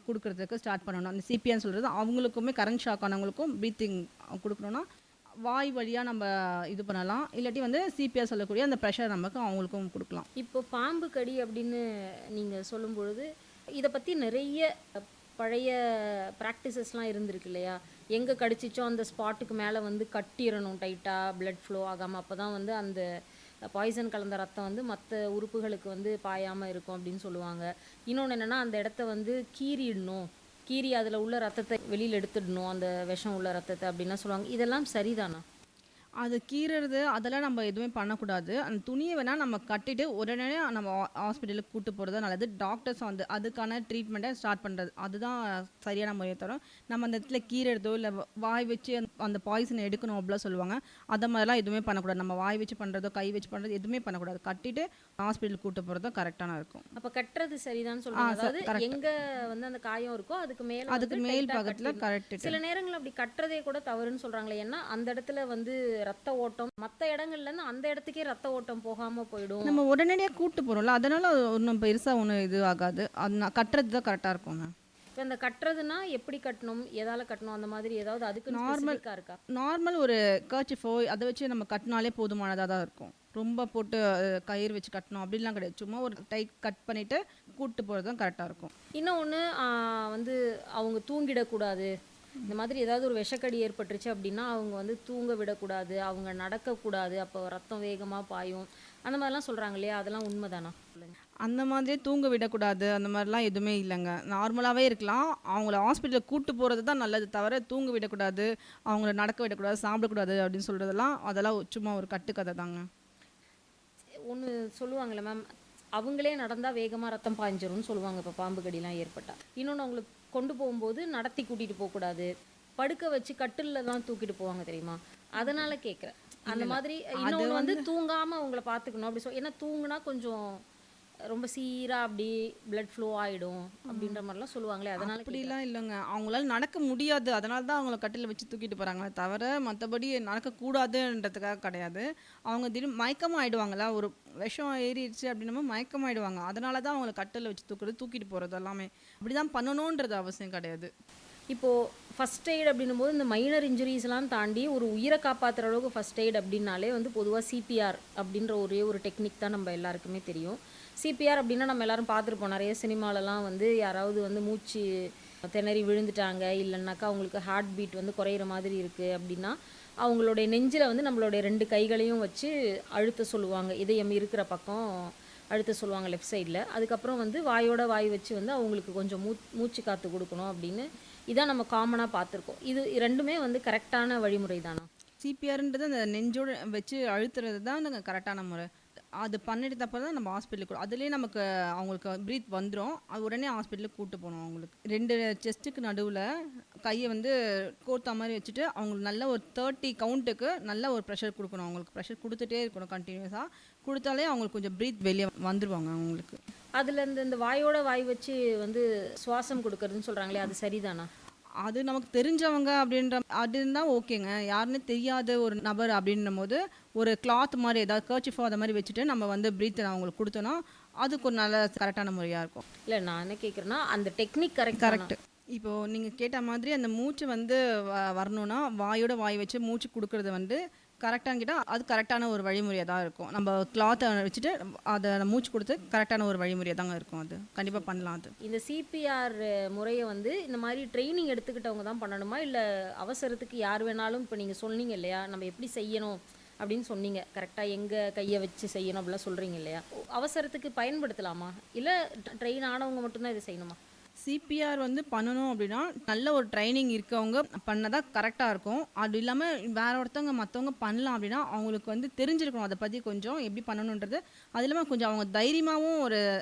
கொடுக்கறதுக்கு ஸ்டார்ட் பண்ணணும். அந்த சிபிஆர்னு சொல்கிறது அவங்களுக்குமே கரண்ட் ஷாக் ஆனவங்களுக்கும் ப்ரீத்திங் கொடுக்கணுன்னா வாய் வழியாக நம்ம இது பண்ணலாம். இல்லாட்டி சிபிஆர் சொல்லக்கூடிய அந்த ப்ரெஷர் நமக்கு அவங்களுக்கும் கொடுக்கலாம். இப்போ பாம்பு கடி அப்படின்னு நீங்கள் சொல்லும் பொழுது இதை பற்றி நிறைய பழைய ப்ராக்டிசஸ்லாம் இருந்திருக்கு இல்லையா? எங்கே கடிச்சிச்சோ அந்த ஸ்பாட்டுக்கு மேலே கட்டிடணும் டைட்டாக, பிளட் ஃப்ளோ ஆகாமல், அப்போ தான் அந்த பாய்சன் கலந்த ரத்தம் மற்ற உறுப்புகளுக்கு பாயாமல் இருக்கும் அப்படின்னு சொல்லுவாங்க. இன்னொன்று என்னென்னா, அந்த இடத்த கீறிடணும், கீறி அதில் உள்ள ரத்தத்தை வெளியில் எடுத்துடணும், அந்த விஷம் உள்ள ரத்தத்தை அப்படின்லாம் சொல்லுவாங்க. இதெல்லாம் சரிதானா? அது கீறுறது அதெல்லாம் நம்ம எதுவுமே பண்ணக்கூடாது. அந்த துணிய வேணா நம்ம கட்டிட்டு உடனே நம்ம ஹாஸ்பிட்டலுக்கு கூட்டு போறது தான் நல்லது. டாக்டர்ஸ் வந்து அதுக்கான ட்ரீட்மெண்ட்ட ஸ்டார்ட் பண்றது. அதுதான் சரியான முறையே தவிர, நம்ம அந்த இடத்துல கீறதோ, இல்ல வாய் வச்சு அந்த பாய்சன எடுக்கணும் அப்படிலாம் சொல்லுவாங்க. அந்த மாதிரிலாம் எதுவுமே பண்ணக்கூடாது. நம்ம வாய் வச்சு பண்றதோ, கை வச்சு பண்றதோ எதுவுமே பண்ணக்கூடாது. கட்டிட்டு ஹாஸ்பிட்டலுக்கு கூட்டு போறது தான் கரெக்டான இருக்கும். அப்ப கட்டுறது சரிதான்னு சொல்றீங்க. அதாவது கரெக்ட். எங்க வந்து அந்த காயம் இருக்கோ அதுக்கு மேல அதுக்கு வந்து மேல் டைட்டா பக்கத்துல கட்டிடணும். கரெக்ட். சில நேரங்கள்ல அப்படி கட்டுறதே கூட தவறுன்னு சொல்றாங்களே. ஏன்னா அந்த இடத்துல வந்து ரத்த ஓட்டம் மத்த இடங்கள்ல இருந்து அந்த இடத்துக்கே ரத்த ஓட்டம் போகாம போயிடும். நம்ம உடனடியா கூட்டு போறோம்ல, அதனால ஒண்ணும் பெருசா ஒண்ணும் இது ஆகாது. அது கட்டுறது தான் கரெக்டா இருக்குங்க. இப்ப இந்த கட்டுறதுன்னா எப்படி கட்டணும், எதால கட்டணும், அந்த மாதிரி ஏதாவது அதுக்கு ஸ்பெசிஃபிக்கா இருக்கா? நார்மல் ஒரு கர்ச்சிஃபோ அதை வச்சு நம்ம கட்டினாலே போதுமானதாக தான் இருக்கும். ரொம்ப போட்டு கயிறு வச்சு கட்டணும் அப்படிலாம் கிடையாது. சும்மா ஒரு டைட் கட் பண்ணிட்டு கூட்டு போகிறது தான் கரெக்டாக இருக்கும். இன்னொன்று வந்து அவங்க தூங்கிடக்கூடாது. இந்த மாதிரி ஏதாவது ஒரு விஷக்கடி ஏற்பட்டுருச்சு அப்படின்னா அவங்க வந்து தூங்க விடக்கூடாது, அவங்க நடக்கக்கூடாது, அப்போ ரத்தம் வேகமாக பாயும், அந்த மாதிரிலாம் சொல்கிறாங்க இல்லையா, அதெல்லாம் உண்மைதானா? அந்த மாதிரியே தூங்க விடக்கூடாது அந்த மாதிரிலாம் எதுவுமே இல்லைங்க. நார்மலாகவே இருக்கலாம். அவங்கள ஹாஸ்பிட்டலுக்கு கூட்டு போகிறது தான் நல்லது தவிர தூங்க விடக்கூடாது, அவங்கள நடக்க விடக்கூடாது, சாப்பிடக்கூடாது அப்படின்னு சொல்கிறதெல்லாம் அதெல்லாம் சும்மா ஒரு கட்டுக்கதை தாங்க. ஒன்று சொல்லுவாங்கள்ல மேம், அவங்களே நடந்தால் வேகமாக ரத்தம் பாய்ஞ்சிரும்னு சொல்லுவாங்க இப்போ பாம்பு கடிலாம் ஏற்பட்டால். இன்னொன்று அவங்களுக்கு கொண்டு போகும்போது நடத்தி கூட்டிகிட்டு போகக்கூடாது, படுக்க வச்சு கட்டிலில் தான் தூக்கிட்டு போவாங்க தெரியுமா, அதனால கேட்குறேன். அந்த மாதிரி இன்னொன்று வந்து தூங்காமல் அவங்கள பார்த்துக்கணும் அப்படி ஏன்னா தூங்குனா கொஞ்சம் ரொம்ப சீரா அப்படி பிளட் ஃப்ளோ ஆகிடும் அப்படின்ற மாதிரிலாம் சொல்லுவாங்களே, அதனால அப்படிலாம் இல்லைங்க. அவங்களால நடக்க முடியாது, அதனால தான் அவங்கள கட்டில் வச்சு தூக்கிட்டு போகிறாங்களே தவிர மற்றபடி நடக்கக்கூடாதுன்றதுக்காக கிடையாது. அவங்க திடீர்னு மயக்கமாக ஆகிடுவாங்களா, ஒரு விஷம் ஏறிடுச்சு அப்படின்னமோ மயக்கமாயிடுவாங்க. அதனால தான் அவங்கள கட்டில் வச்சு தூக்கிட்டு போகிறது எல்லாமே. அப்படி தான் பண்ணணுன்றது அவசியம் கிடையாது. இப்போது ஃபஸ்ட் எய்ட் அப்படின்னும் போது இந்த மைனர் இன்ஜுரிஸ்லாம் தாண்டி ஒரு உயிரை காப்பாற்றுற அளவுக்கு ஃபஸ்ட் எய்ட் அப்படின்னாலே வந்து பொதுவாக சிபிஆர் அப்படின்ற ஒரே ஒரு டெக்னிக் தான் நம்ம எல்லாருக்குமே தெரியும். சிபிஆர் அப்படின்னா நம்ம எல்லாரும் பார்த்துருப்போம், நிறைய சினிமாலலாம் வந்து யாராவது வந்து மூச்சு திணறி விழுந்துட்டாங்க இல்லைன்னாக்கா அவங்களுக்கு ஹார்ட் பீட் வந்து குறையிற மாதிரி இருக்குது அப்படின்னா அவங்களுடைய நெஞ்சில் வந்து நம்மளுடைய 2 கைகளையும் வச்சு அழுத்த சொல்லுவாங்க, இதயம் இருக்கிற பக்கம் அழுத்த சொல்லுவாங்க லெஃப்ட் சைடில். அதுக்கப்புறம் வந்து வாயோட வாய் வச்சு வந்து அவங்களுக்கு கொஞ்சம் மூச்சு காற்று கொடுக்கணும் அப்படின்னு இதான் நம்ம காமனாக பார்த்துருக்கோம். இது ரெண்டுமே வந்து கரெக்டான வழிமுறை தானா? சிபிஆர்ன்றது அந்த நெஞ்சோடு வச்சு அழுத்துறது தான் நாங்கள் கரெக்டான முறை. அது பண்ணிட்டு அப்புறம் தான் நம்ம ஹாஸ்பிட்டலுக்கு அதுலேயே நமக்கு அவங்களுக்கு ப்ரீத் வந்துடும். அது உடனே ஹாஸ்பிட்டலுக்கு கூப்பிட்டு போகணும். அவங்களுக்கு 2 செஸ்ட்டுக்கு நடுவில் கையை வந்து கோர்த்தா மாதிரி வச்சுட்டு அவங்களுக்கு நல்ல ஒரு 30 கவுண்ட்டுக்கு நல்ல ஒரு ப்ரெஷர் கொடுக்கணும். அவங்களுக்கு ப்ரெஷர் கொடுத்துட்டே இருக்கணும் கண்டினியூஸாக. கொடுத்தாலே அவங்களுக்கு கொஞ்சம் ப்ரீத் வெளியே வந்துடுவாங்க அவங்களுக்கு. அதில் இந்த வாயோட வாய் வச்சு வந்து சுவாசம் கொடுக்கறதுன்னு சொல்கிறாங்களே, அது சரிதானா? அது நமக்கு தெரிஞ்சவங்க அப்படின்னா ஓகேங்க. யாருன்னு தெரியாத ஒரு நபர் அப்படின்னும் போது ஒரு கிளாத் மாதிரி ஏதாவது கர்ச்சிஃபோ அதை மாதிரி வச்சுட்டு நம்ம வந்து ப்ரீத் அவங்களுக்கு கொடுத்தோன்னா அதுக்கு ஒரு நல்ல கரெக்டான முறையாக இருக்கும். இல்லை நான் என்ன கேட்குறேன்னா அந்த டெக்னிக் கரெக்ட். இப்போது நீங்கள் கேட்ட மாதிரி அந்த மூச்சு வந்து வரணும்னா வாயோட வாய் வச்சு மூச்சு கொடுக்கறது வந்து கரெக்டான கேட்டால் அது கரெக்டான ஒரு வழிமுறையாக தான் இருக்கும். நம்ம கிளாத்தை வச்சுட்டு அதை மூச்சு கொடுத்து கரெக்டான ஒரு வழிமுறையாக தாங்க இருக்கும். அது கண்டிப்பாக பண்ணலாம். அது இந்த சிபிஆர் முறையை வந்து இந்த மாதிரி ட்ரைனிங் எடுத்துக்கிட்டவங்க தான் பண்ணணுமா, இல்லை அவசரத்துக்கு யார் வேணாலும்? இப்போ நீங்கள் சொன்னீங்க இல்லையா, நம்ம எப்படி செய்யணும் அப்படின்னு சொன்னீங்க, கரெக்டாக எங்கே கையை வச்சு செய்யணும் அப்படிலாம் சொல்கிறீங்க இல்லையா, அவசரத்துக்கு பயன்படுத்தலாமா, இல்லை ட்ரெயின் ஆனவங்க மட்டும்தான் இதை செய்யணுமா? சிபிஆர் வந்து பண்ணணும் அப்படின்னா நல்ல ஒரு ட்ரைனிங் இருக்கவங்க பண்ணதான் கரெக்டாக இருக்கும். அது இல்லாமல் வேற ஒருத்தவங்க மற்றவங்க பண்ணலாம் அப்படின்னா அவங்களுக்கு வந்து தெரிஞ்சிருக்கணும் அதை பற்றி கொஞ்சம் எப்படி பண்ணணுன்றது. அது இல்லாமல் கொஞ்சம் அவங்க தைரியமாகவும்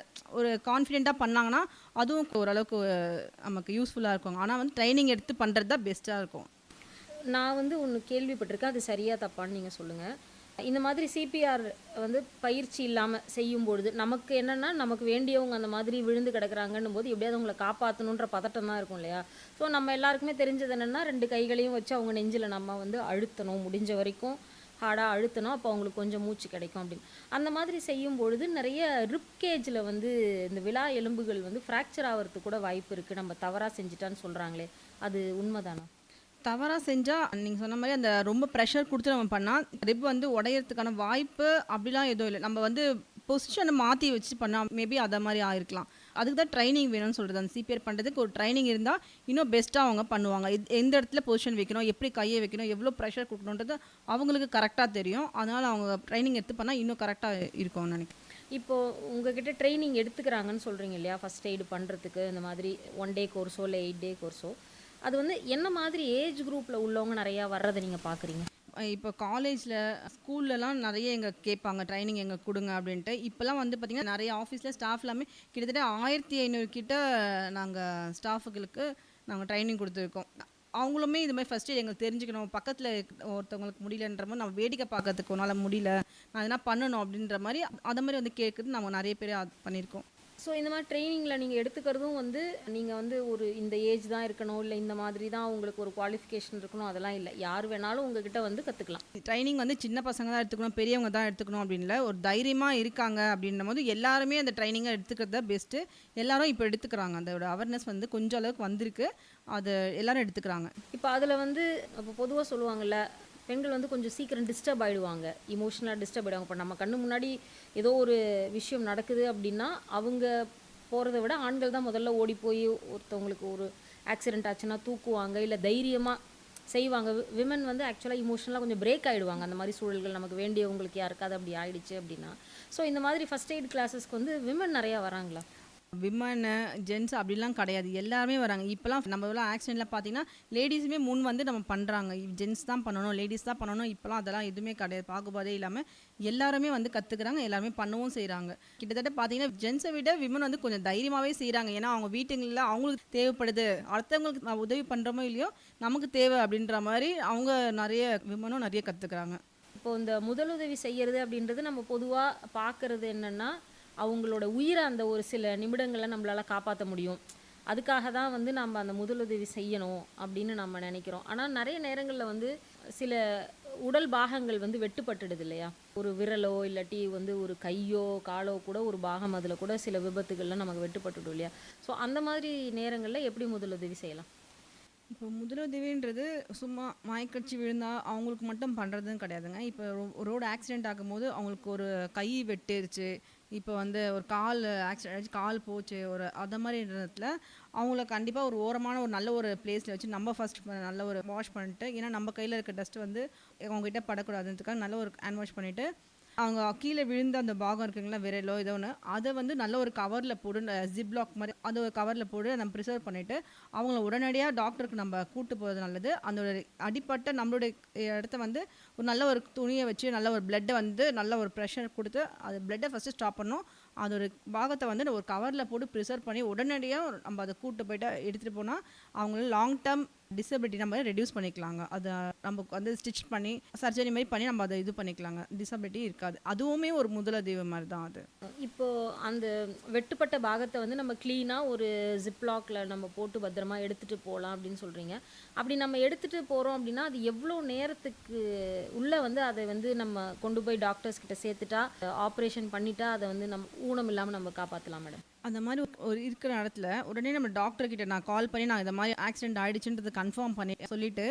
ஒரு கான்ஃபிடென்ட்டாக பண்ணாங்கன்னா அதுவும் ஓரளவுக்கு நமக்கு யூஸ்ஃபுல்லாக இருக்கும். ஆனால் வந்து ட்ரைனிங் எடுத்து பண்ணுறது தான் பெஸ்ட்டாக இருக்கும். நான் வந்து ஒன்று கேள்விப்பட்டிருக்கேன், அது சரியாக தப்பான்னு நீங்கள் சொல்லுங்கள். இந்த மாதிரி சிபிஆர் வந்து பயிற்சி இல்லாமல் செய்யும்பொழுது நமக்கு என்னென்னா, நமக்கு வேண்டியவங்க அந்த மாதிரி விழுந்து கிடக்குறாங்கன்னும் போது எப்படியாவது அவங்களை காப்பாற்றணுன்ற பதட்டம் தான் இருக்கும் இல்லையா. ஸோ நம்ம எல்லாருக்குமே தெரிஞ்சது என்னென்னா 2 கைகளையும் வச்சு அவங்க நெஞ்சில் நம்ம வந்து அழுத்தணும், முடிஞ்ச வரைக்கும் ஹார்டாக அழுத்தணும், அப்போ அவங்களுக்கு கொஞ்சம் மூச்சு கிடைக்கும் அப்படின்னு. அந்த மாதிரி செய்யும் பொழுது நிறைய ரிப் கேஜில் வந்து இந்த விலா எலும்புகள் வந்து ஃப்ராக்சர் ஆகிறதுக்கு கூட வாய்ப்பு இருக்குது, நம்ம தவறாக செஞ்சுட்டான்னு சொல்கிறாங்களே, அது உண்மைதானா? தவறாக செஞ்சால் நீங்கள் சொன்ன மாதிரி அந்த ரொம்ப ப்ரெஷர் கொடுத்து நம்ம பண்ணால் ரிப் வந்து உடையிறதுக்கான வாய்ப்பு அப்படிலாம் எதுவும் இல்லை. நம்ம வந்து பொசிஷனை மாற்றி வச்சு பண்ணால் மேபி அதை மாதிரி ஆயிருக்கலாம். அதுக்கு தான் ட்ரைனிங் வேணும்னு சொல்கிறது. அந்த சிபிஆர் பண்ணுறதுக்கு ஒரு ட்ரைனிங் இருந்தால் இன்னும் பெஸ்ட்டாக அவங்க பண்ணுவாங்க. எந்த இடத்துல பொசிஷன் வைக்கணும், எப்படி கையை வைக்கணும், எவ்வளோ ப்ரெஷர் கொடுக்கணுன்றது அவங்களுக்கு கரெக்டாக தெரியும். அதனால் அவங்க ட்ரைனிங் எடுத்து பண்ணால் இன்னும் கரெக்டாக இருக்கும்னு நினைக்கிறேன். இப்போது உங்ககிட்ட ட்ரைனிங் எடுத்துக்கிறாங்கன்னு சொல்கிறீங்க இல்லையா, ஃபஸ்ட் எய்டு பண்ணுறதுக்கு இந்த மாதிரி 1 டே கோர்ஸோ இல்லை 8 டே கோர்ஸோ, அது வந்து என்ன மாதிரி ஏஜ் குரூப்பில் உள்ளவங்க நிறையா வர்றதை நீங்கள் பார்க்குறீங்க? இப்போ காலேஜில் ஸ்கூல்லலாம் நிறைய எங்கள் கேட்பாங்க ட்ரைனிங் எங்கள் கொடுங்க அப்படின்ட்டு. இப்போலாம் வந்து பார்த்திங்கன்னா நிறைய ஆஃபீஸில் ஸ்டாஃப் எல்லாமே கிட்டத்தட்ட 1500 கிட்ட நாங்கள் ஸ்டாஃபுகளுக்கு நாங்கள் ட்ரைனிங் கொடுத்துருக்கோம். அவங்களுமே இது மாதிரி ஃபஸ்ட்டு எங்களுக்கு தெரிஞ்சுக்கணும், பக்கத்தில் ஒருத்தவங்களுக்கு முடியலன்ற மாதிரி நம்ம வேடிக்கை பார்க்கறதுக்கு உன்னால் முடியல, நான் எதனா பண்ணணும் அப்படின்ற மாதிரி அதை மாதிரி வந்து கேட்குறது நம்ம நிறைய பேர் பண்ணியிருக்கோம். ஸோ இந்த மாதிரி ட்ரைனிங்கில் நீங்கள் எடுத்துக்கிறதும் வந்து நீங்கள் வந்து ஒரு இந்த ஏஜ் தான் இருக்கணும், இல்லை இந்த மாதிரி தான் உங்களுக்கு ஒரு குவாலிஃபிகேஷன் இருக்கணும், அதெல்லாம் இல்லை. யார் வேணாலும் உங்ககிட்ட வந்து கற்றுக்கலாம். ட்ரைனிங் வந்து சின்ன பசங்க தான் எடுத்துக்கணும், பெரியவங்க தான் எடுத்துக்கணும் அப்படின்ல, ஒரு தைரியமாக இருக்காங்க அப்படின்னும் போது எல்லாருமே அந்த ட்ரைனிங்கை எடுத்துக்கிறது தான் பெஸ்ட்டு. எல்லாரும் இப்போ எடுத்துக்கிறாங்க, அதோட அவேர்னஸ் வந்து கொஞ்சம் அளவுக்கு வந்திருக்கு, அது எல்லாரும் எடுத்துக்கிறாங்க. இப்போ அதில் வந்து இப்போ பொதுவாக சொல்லுவாங்கள்ல, பெண்கள் வந்து கொஞ்சம் சீக்கிரம் டிஸ்டர்ப் ஆகிடுவாங்க, இமோஷனலாக டிஸ்டர்ப் ஆகிடுவாங்க. இப்போ நம்ம கண்ணு முன்னாடி ஏதோ ஒரு விஷயம் நடக்குது அப்படின்னா அவங்க போகிறத விட ஆண்கள் தான் முதல்ல ஓடி போய் ஒருத்தவங்களுக்கு ஒரு ஆக்சிடென்ட் ஆச்சுன்னா தூக்குவாங்க, இல்லை தைரியமாக செய்வாங்க. விமன் வந்து ஆக்சுவலாக இமோஷனலாக கொஞ்சம் பிரேக் ஆகிடுவாங்க அந்த மாதிரி சூழல்கள், நமக்கு வேண்டியவங்களுக்கு யாருக்காவது அப்படி ஆயிடுச்சு அப்படின்னா. ஸோ இந்த மாதிரி ஃபஸ்ட் எய்ட் கிளாஸஸ்க்கு வந்து விமன் நிறையா வராங்களா? விமனு ஜென்ஸ் அப்படிலாம் கிடையாது, எல்லாருமே வராங்க. இப்போலாம் நம்ம ஆக்சிடென்ட்லாம் பார்த்தீங்கன்னா லேடிஸுமே முன் வந்து நம்ம பண்ணுறாங்க. ஜென்ஸ் தான் பண்ணணும், லேடிஸ் தான் பண்ணணும், இப்போலாம் அதெல்லாம் எதுவுமே கிடையாது. பாகுபாதே இல்லாமல் எல்லாருமே வந்து கற்றுக்குறாங்க, எல்லாருமே பண்ணவும் செய்கிறாங்க. கிட்டத்தட்ட பார்த்தீங்கன்னா ஜென்ஸை விட விமன் வந்து கொஞ்சம் தைரியமாகவே செய்கிறாங்க. ஏன்னா அவங்க வீட்டுங்களில் அவங்களுக்கு தேவைப்படுது, அடுத்தவங்களுக்கு நான் உதவி பண்ணுறோமோ இல்லையோ நமக்கு தேவை அப்படின்ற மாதிரி அவங்க நிறைய விமனும் நிறைய கற்றுக்குறாங்க. இப்போ இந்த முதலுதவி செய்கிறது அப்படின்றது நம்ம பொதுவாக பார்க்குறது என்னென்னா, அவங்களோட உயிரை அந்த ஒரு சில நிமிடங்களில் நம்மளால் காப்பாற்ற முடியும், அதுக்காக தான் வந்து நம்ம அந்த முதலுதவி செய்யணும் அப்படின்னு நம்ம நினைக்கிறோம். ஆனால் நிறைய நேரங்களில் வந்து சில உடல் பாகங்கள் வந்து வெட்டுப்பட்டுடுது இல்லையா? ஒரு விரலோ இல்லாட்டி வந்து ஒரு கையோ காலோ கூட ஒரு பாகம், அதில் கூட சில விபத்துகள்லாம் நமக்கு வெட்டுப்பட்டுடும் இல்லையா? ஸோ அந்த மாதிரி நேரங்களில் எப்படி முதலுதவி செய்யலாம்? இப்போ முதலுதவின்றது சும்மா மயக்கடிச்சு விழுந்தால் அவங்களுக்கு மட்டும் பண்ணுறதுன்னு கிடையாதுங்க. இப்போ ரோடு ஆக்சிடெண்ட் ஆகும்போது அவங்களுக்கு ஒரு கை வெட்டிருச்சு, இப்போ வந்து ஒரு கால் ஆக்சிடென்ட் ஆச்சு, கால் போச்சு, ஒரு அந்த மாதிரி இடத்துல அவங்கள கண்டிப்பாக ஒரு ஓரமான ஒரு நல்ல ஒரு பிளேஸில் வச்சு நம்ம ஃபஸ்ட் நல்ல ஒரு வாஷ் பண்ணிட்டு, ஏன்னா நம்ம கையில் இருக்க டஸ்ட்டு வந்து அவங்ககிட்ட படக்கூடாதுன்றதுக்காக நல்ல ஒரு ஹேண்ட் வாஷ் பண்ணிவிட்டு, அவங்க கீழே விழுந்த அந்த பாகம் இருக்குங்களா, விரலோ ஏதோ ஒன்று, அதை வந்து நல்ல ஒரு கவரில் போட்டு ஜிப்லாக் மாதிரி அதை ஒரு கவரில் போட்டு நம்ம ப்ரிசர்வ் பண்ணிவிட்டு அவங்கள உடனடியாக டாக்டருக்கு நம்ம கூட்டு போகிறது நல்லது. அந்த அடிப்பட்ட நம்மளுடைய இடத்த வந்து ஒரு நல்ல ஒரு துணியை வச்சு நல்ல ஒரு பிளட்டை வந்து நல்ல ஒரு ப்ரெஷர் கொடுத்து அது பிளட்டை ஃபஸ்ட்டு ஸ்டாப் பண்ணணும். அது ஒரு பாகத்தை வந்து ஒரு கவரில் போட்டு ப்ரிசர்வ் பண்ணி உடனடியாக நம்ம அதை கூட்டு போய்ட்டு எடுத்துகிட்டு போனால் அவங்கள லாங் டேர்ம் டிசபிலிட்டி நம்ம ரெடியூஸ் பண்ணிக்கலாங்க. அதை நமக்கு வந்து ஸ்டிச் பண்ணி சர்ஜரி மாதிரி பண்ணி நம்ம அதை இது பண்ணிக்கலாங்க, டிசபிலிட்டி இருக்காது. அதுவுமே ஒரு முதலுதவி மாதிரி தான் அது. இப்போது அந்த வெட்டுப்பட்ட பாகத்தை வந்து நம்ம க்ளீனாக ஒரு ஜிப்லாக்ல நம்ம போட்டு பத்திரமா எடுத்துகிட்டு போகலாம் அப்படின்னு சொல்கிறீங்க. அப்படி நம்ம எடுத்துகிட்டு போகிறோம் அப்படின்னா அது எவ்வளோ நேரத்துக்கு உள்ளே வந்து அதை வந்து நம்ம கொண்டு போய் டாக்டர்ஸ் கிட்ட சேர்த்துட்டா ஆப்ரேஷன் பண்ணிட்டா அதை வந்து நம்ம ஊனம் இல்லாமல் நம்ம காப்பாற்றலாம் மேடம்? அந்த மாதிரி ஒரு இருக்கிற இடத்துல உடனே நம்ம டாக்டர்கிட்ட நான் கால் பண்ணி நான் இந்த மாதிரி ஆக்சிடென்ட் ஆகிடுச்சுன்றது கன்ஃபார்ம் பண்ணி சொல்லிவிட்டு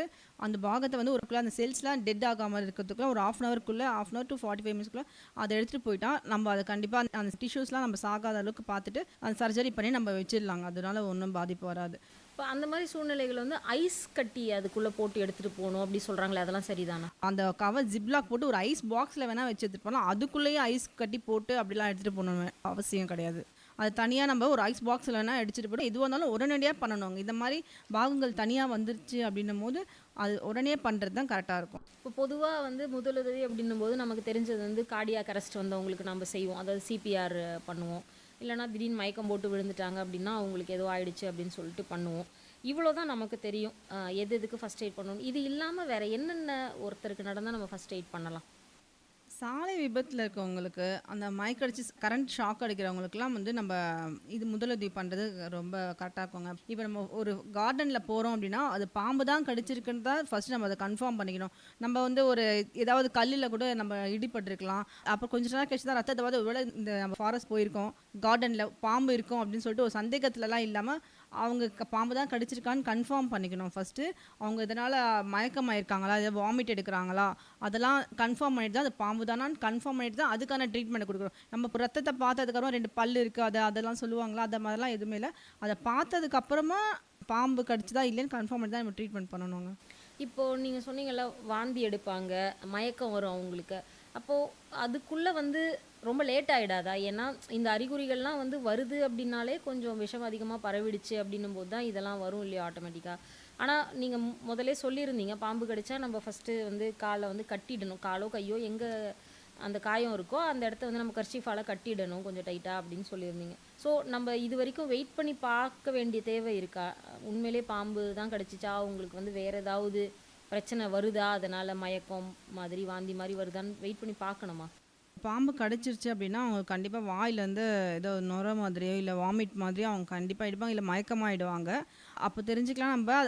அந்த பாகத்தை வந்து ஒருக்குள்ளே அந்த செல்ஸ்லாம் டெட் ஆகாமல் இருக்கிறதுக்குள்ள ஒரு 1/2 hour to 45 minutes அதை எடுத்துகிட்டு போயிட்டா நம்ம அதை கண்டிப்பாக அந்த டிஷ்யூஸ்லாம் நம்ம சாகாத அளவுக்கு பார்த்துட்டு அந்த சர்ஜரி பண்ணி நம்ம வச்சிடலாங்க. அதனால ஒன்றும் பாதிப்பு வராது. இப்போ அந்த மாதிரி சூழ்நிலைகள் வந்து ஐஸ் கட்டி அதுக்குள்ளே போட்டு எடுத்துகிட்டு போகணும் அப்படி சொல்கிறாங்களே, அதெல்லாம் சரிதானா? அந்த கவர் ஜிப்லாக் போட்டு ஒரு ஐஸ் பாக்ஸில் வேணால் வச்சு எடுத்துகிட்டு போகலாம், அதுக்குள்ளேயே ஐஸ் கட்டி போட்டு அப்படிலாம் எடுத்துகிட்டு போகணும் அவசியம் கிடையாது. அது தனியாக நம்ம ஒரு ஐஸ் பாக்ஸில் வேணால் எடுத்துகிட்டு போய்ட்டு எதுவாக இருந்தாலும் உடனடியாக பண்ணணுங்க. இந்த மாதிரி பாகங்கள் தனியாக வந்துருச்சு அப்படின்னும் போது அது உடனே பண்ணுறது தான் கரெக்டாக இருக்கும். இப்போ பொதுவாக வந்து முதலுதவி அப்படின்னும் போது நமக்கு தெரிஞ்சது வந்து கார்டியாக் அரெஸ்ட் வந்தவங்களுக்கு நம்ம செய்வோம், அதாவது சிபிஆர் பண்ணுவோம், இல்லைனா திடீர்னு மயக்கம் போட்டு விழுந்துட்டாங்க அப்படின்னா அவங்களுக்கு ஏதோ ஆயிடுச்சு அப்படின்னு சொல்லிட்டு பண்ணுவோம். இவ்வளோ தான் நமக்கு தெரியும் எதுக்கு ஃபஸ்ட் எய்ட் பண்ணணும். இது இல்லாமல் வேறு என்னென்ன ஒருத்தருக்கு நடந்தால் நம்ம ஃபஸ்ட் எய்ட் பண்ணலாம்? சாலை விபத்தில் இருக்கவங்களுக்கு, அந்த மயக்கடிச்சு கரண்ட் ஷாக் அடிக்கிறவங்களுக்குலாம் வந்து நம்ம இது முதலுதவி பண்ணுறது ரொம்ப கரெக்டாக இருக்குங்க. இப்போ நம்ம ஒரு கார்டனில் போகிறோம் அப்படின்னா அது பாம்பு தான் கடிச்சிருக்குன்னு தான் ஃபஸ்ட்டு நம்ம அதை கன்ஃபார்ம் பண்ணிக்கணும். நம்ம வந்து ஒரு ஏதாவது கல்லில் கூட நம்ம இடிபட்டிருக்கலாம், அப்புறம் கொஞ்ச நேரம் கழிச்சு தான் ரத்தத்தை ஒருவேளை இந்த நம்ம ஃபாரஸ்ட் போயிருக்கோம், கார்டனில் பாம்பு இருக்கும் அப்படின்னு சொல்லிட்டு ஒரு சந்தேகத்துலலாம் இல்லாமல் அவங்க பாம்பு தான் கடிச்சிருக்கான்னு கன்ஃபார்ம் பண்ணிக்கணும். ஃபஸ்ட்டு அவங்க இதனால் மயக்கமாயிருக்காங்களா, இதை வாமிட் எடுக்கிறாங்களா, அதெல்லாம் கன்ஃபார்ம் பண்ணிட்டு தான் அது பாம்பு தானான்னு கன்ஃபார்ம் பண்ணிட்டு தான் அதுக்கான ட்ரீட்மெண்ட் கொடுக்குறோம். நம்ம ரத்தத்தை பார்த்ததுக்கப்புறம் 2 பல் இருக்குது அதெல்லாம் சொல்லுவாங்களா, அந்த மாதிரிலாம் எதுவுமே இல்லை. அதை பார்த்ததுக்கப்புறமா பாம்பு கடிச்சுதா இல்லைன்னு கன்ஃபார்ம் பண்ணி தான் நம்ம ட்ரீட்மெண்ட் பண்ணணுங்க. இப்போது நீங்கள் சொன்னீங்கல்ல வாந்தி எடுப்பாங்க, மயக்கம் வரும் அவங்களுக்கு, அப்போது அதுக்குள்ளே வந்து ரொம்ப லேட் ஆகிடாதா? ஏன்னா இந்த அறிகுறிகள்லாம் வந்து வருது அப்படின்னாலே கொஞ்சம் விஷம் அதிகமாக பரவிடுச்சு அப்படின்னும் போது தான் இதெல்லாம் வரும் இல்லையா ஆட்டோமேட்டிக்காக. ஆனால் நீங்கள் முதல்லே சொல்லியிருந்தீங்க பாம்பு கடிச்சா நம்ம ஃபஸ்ட்டு வந்து காலை வந்து கட்டிடணும், காலோ கையோ எங்கே அந்த காயம் இருக்கோ அந்த இடத்த வந்து நம்ம கர்ச்சீஃபால் கட்டிடணும் கொஞ்சம் டைட்டாக அப்படின்னு சொல்லியிருந்தீங்க. ஸோ நம்ம இது வரைக்கும் வெயிட் பண்ணி பார்க்க வேண்டிய தேவை இருக்கா? உண்மையிலே பாம்பு தான் கடிச்சிச்சா, உங்களுக்கு வந்து வேறு ஏதாவது பிரச்சனை வருதா, அதனால் மயக்கம் மாதிரி வாந்தி மாதிரி வருதான்னு வெயிட் பண்ணி பார்க்கணுமா? பாம்பு கடிச்சிருச்சு அப்படின்னா அவங்க கண்டிப்பாக வாயிலேருந்து ஏதோ நுர மாதிரியோ இல்லை வாமிட் மாதிரியோ அவங்க கண்டிப்பாக எடுப்பாங்க, இல்லை மயக்கமாயிடுவாங்க. அப்போ தெரிஞ்சுக்கலாம் நம்ம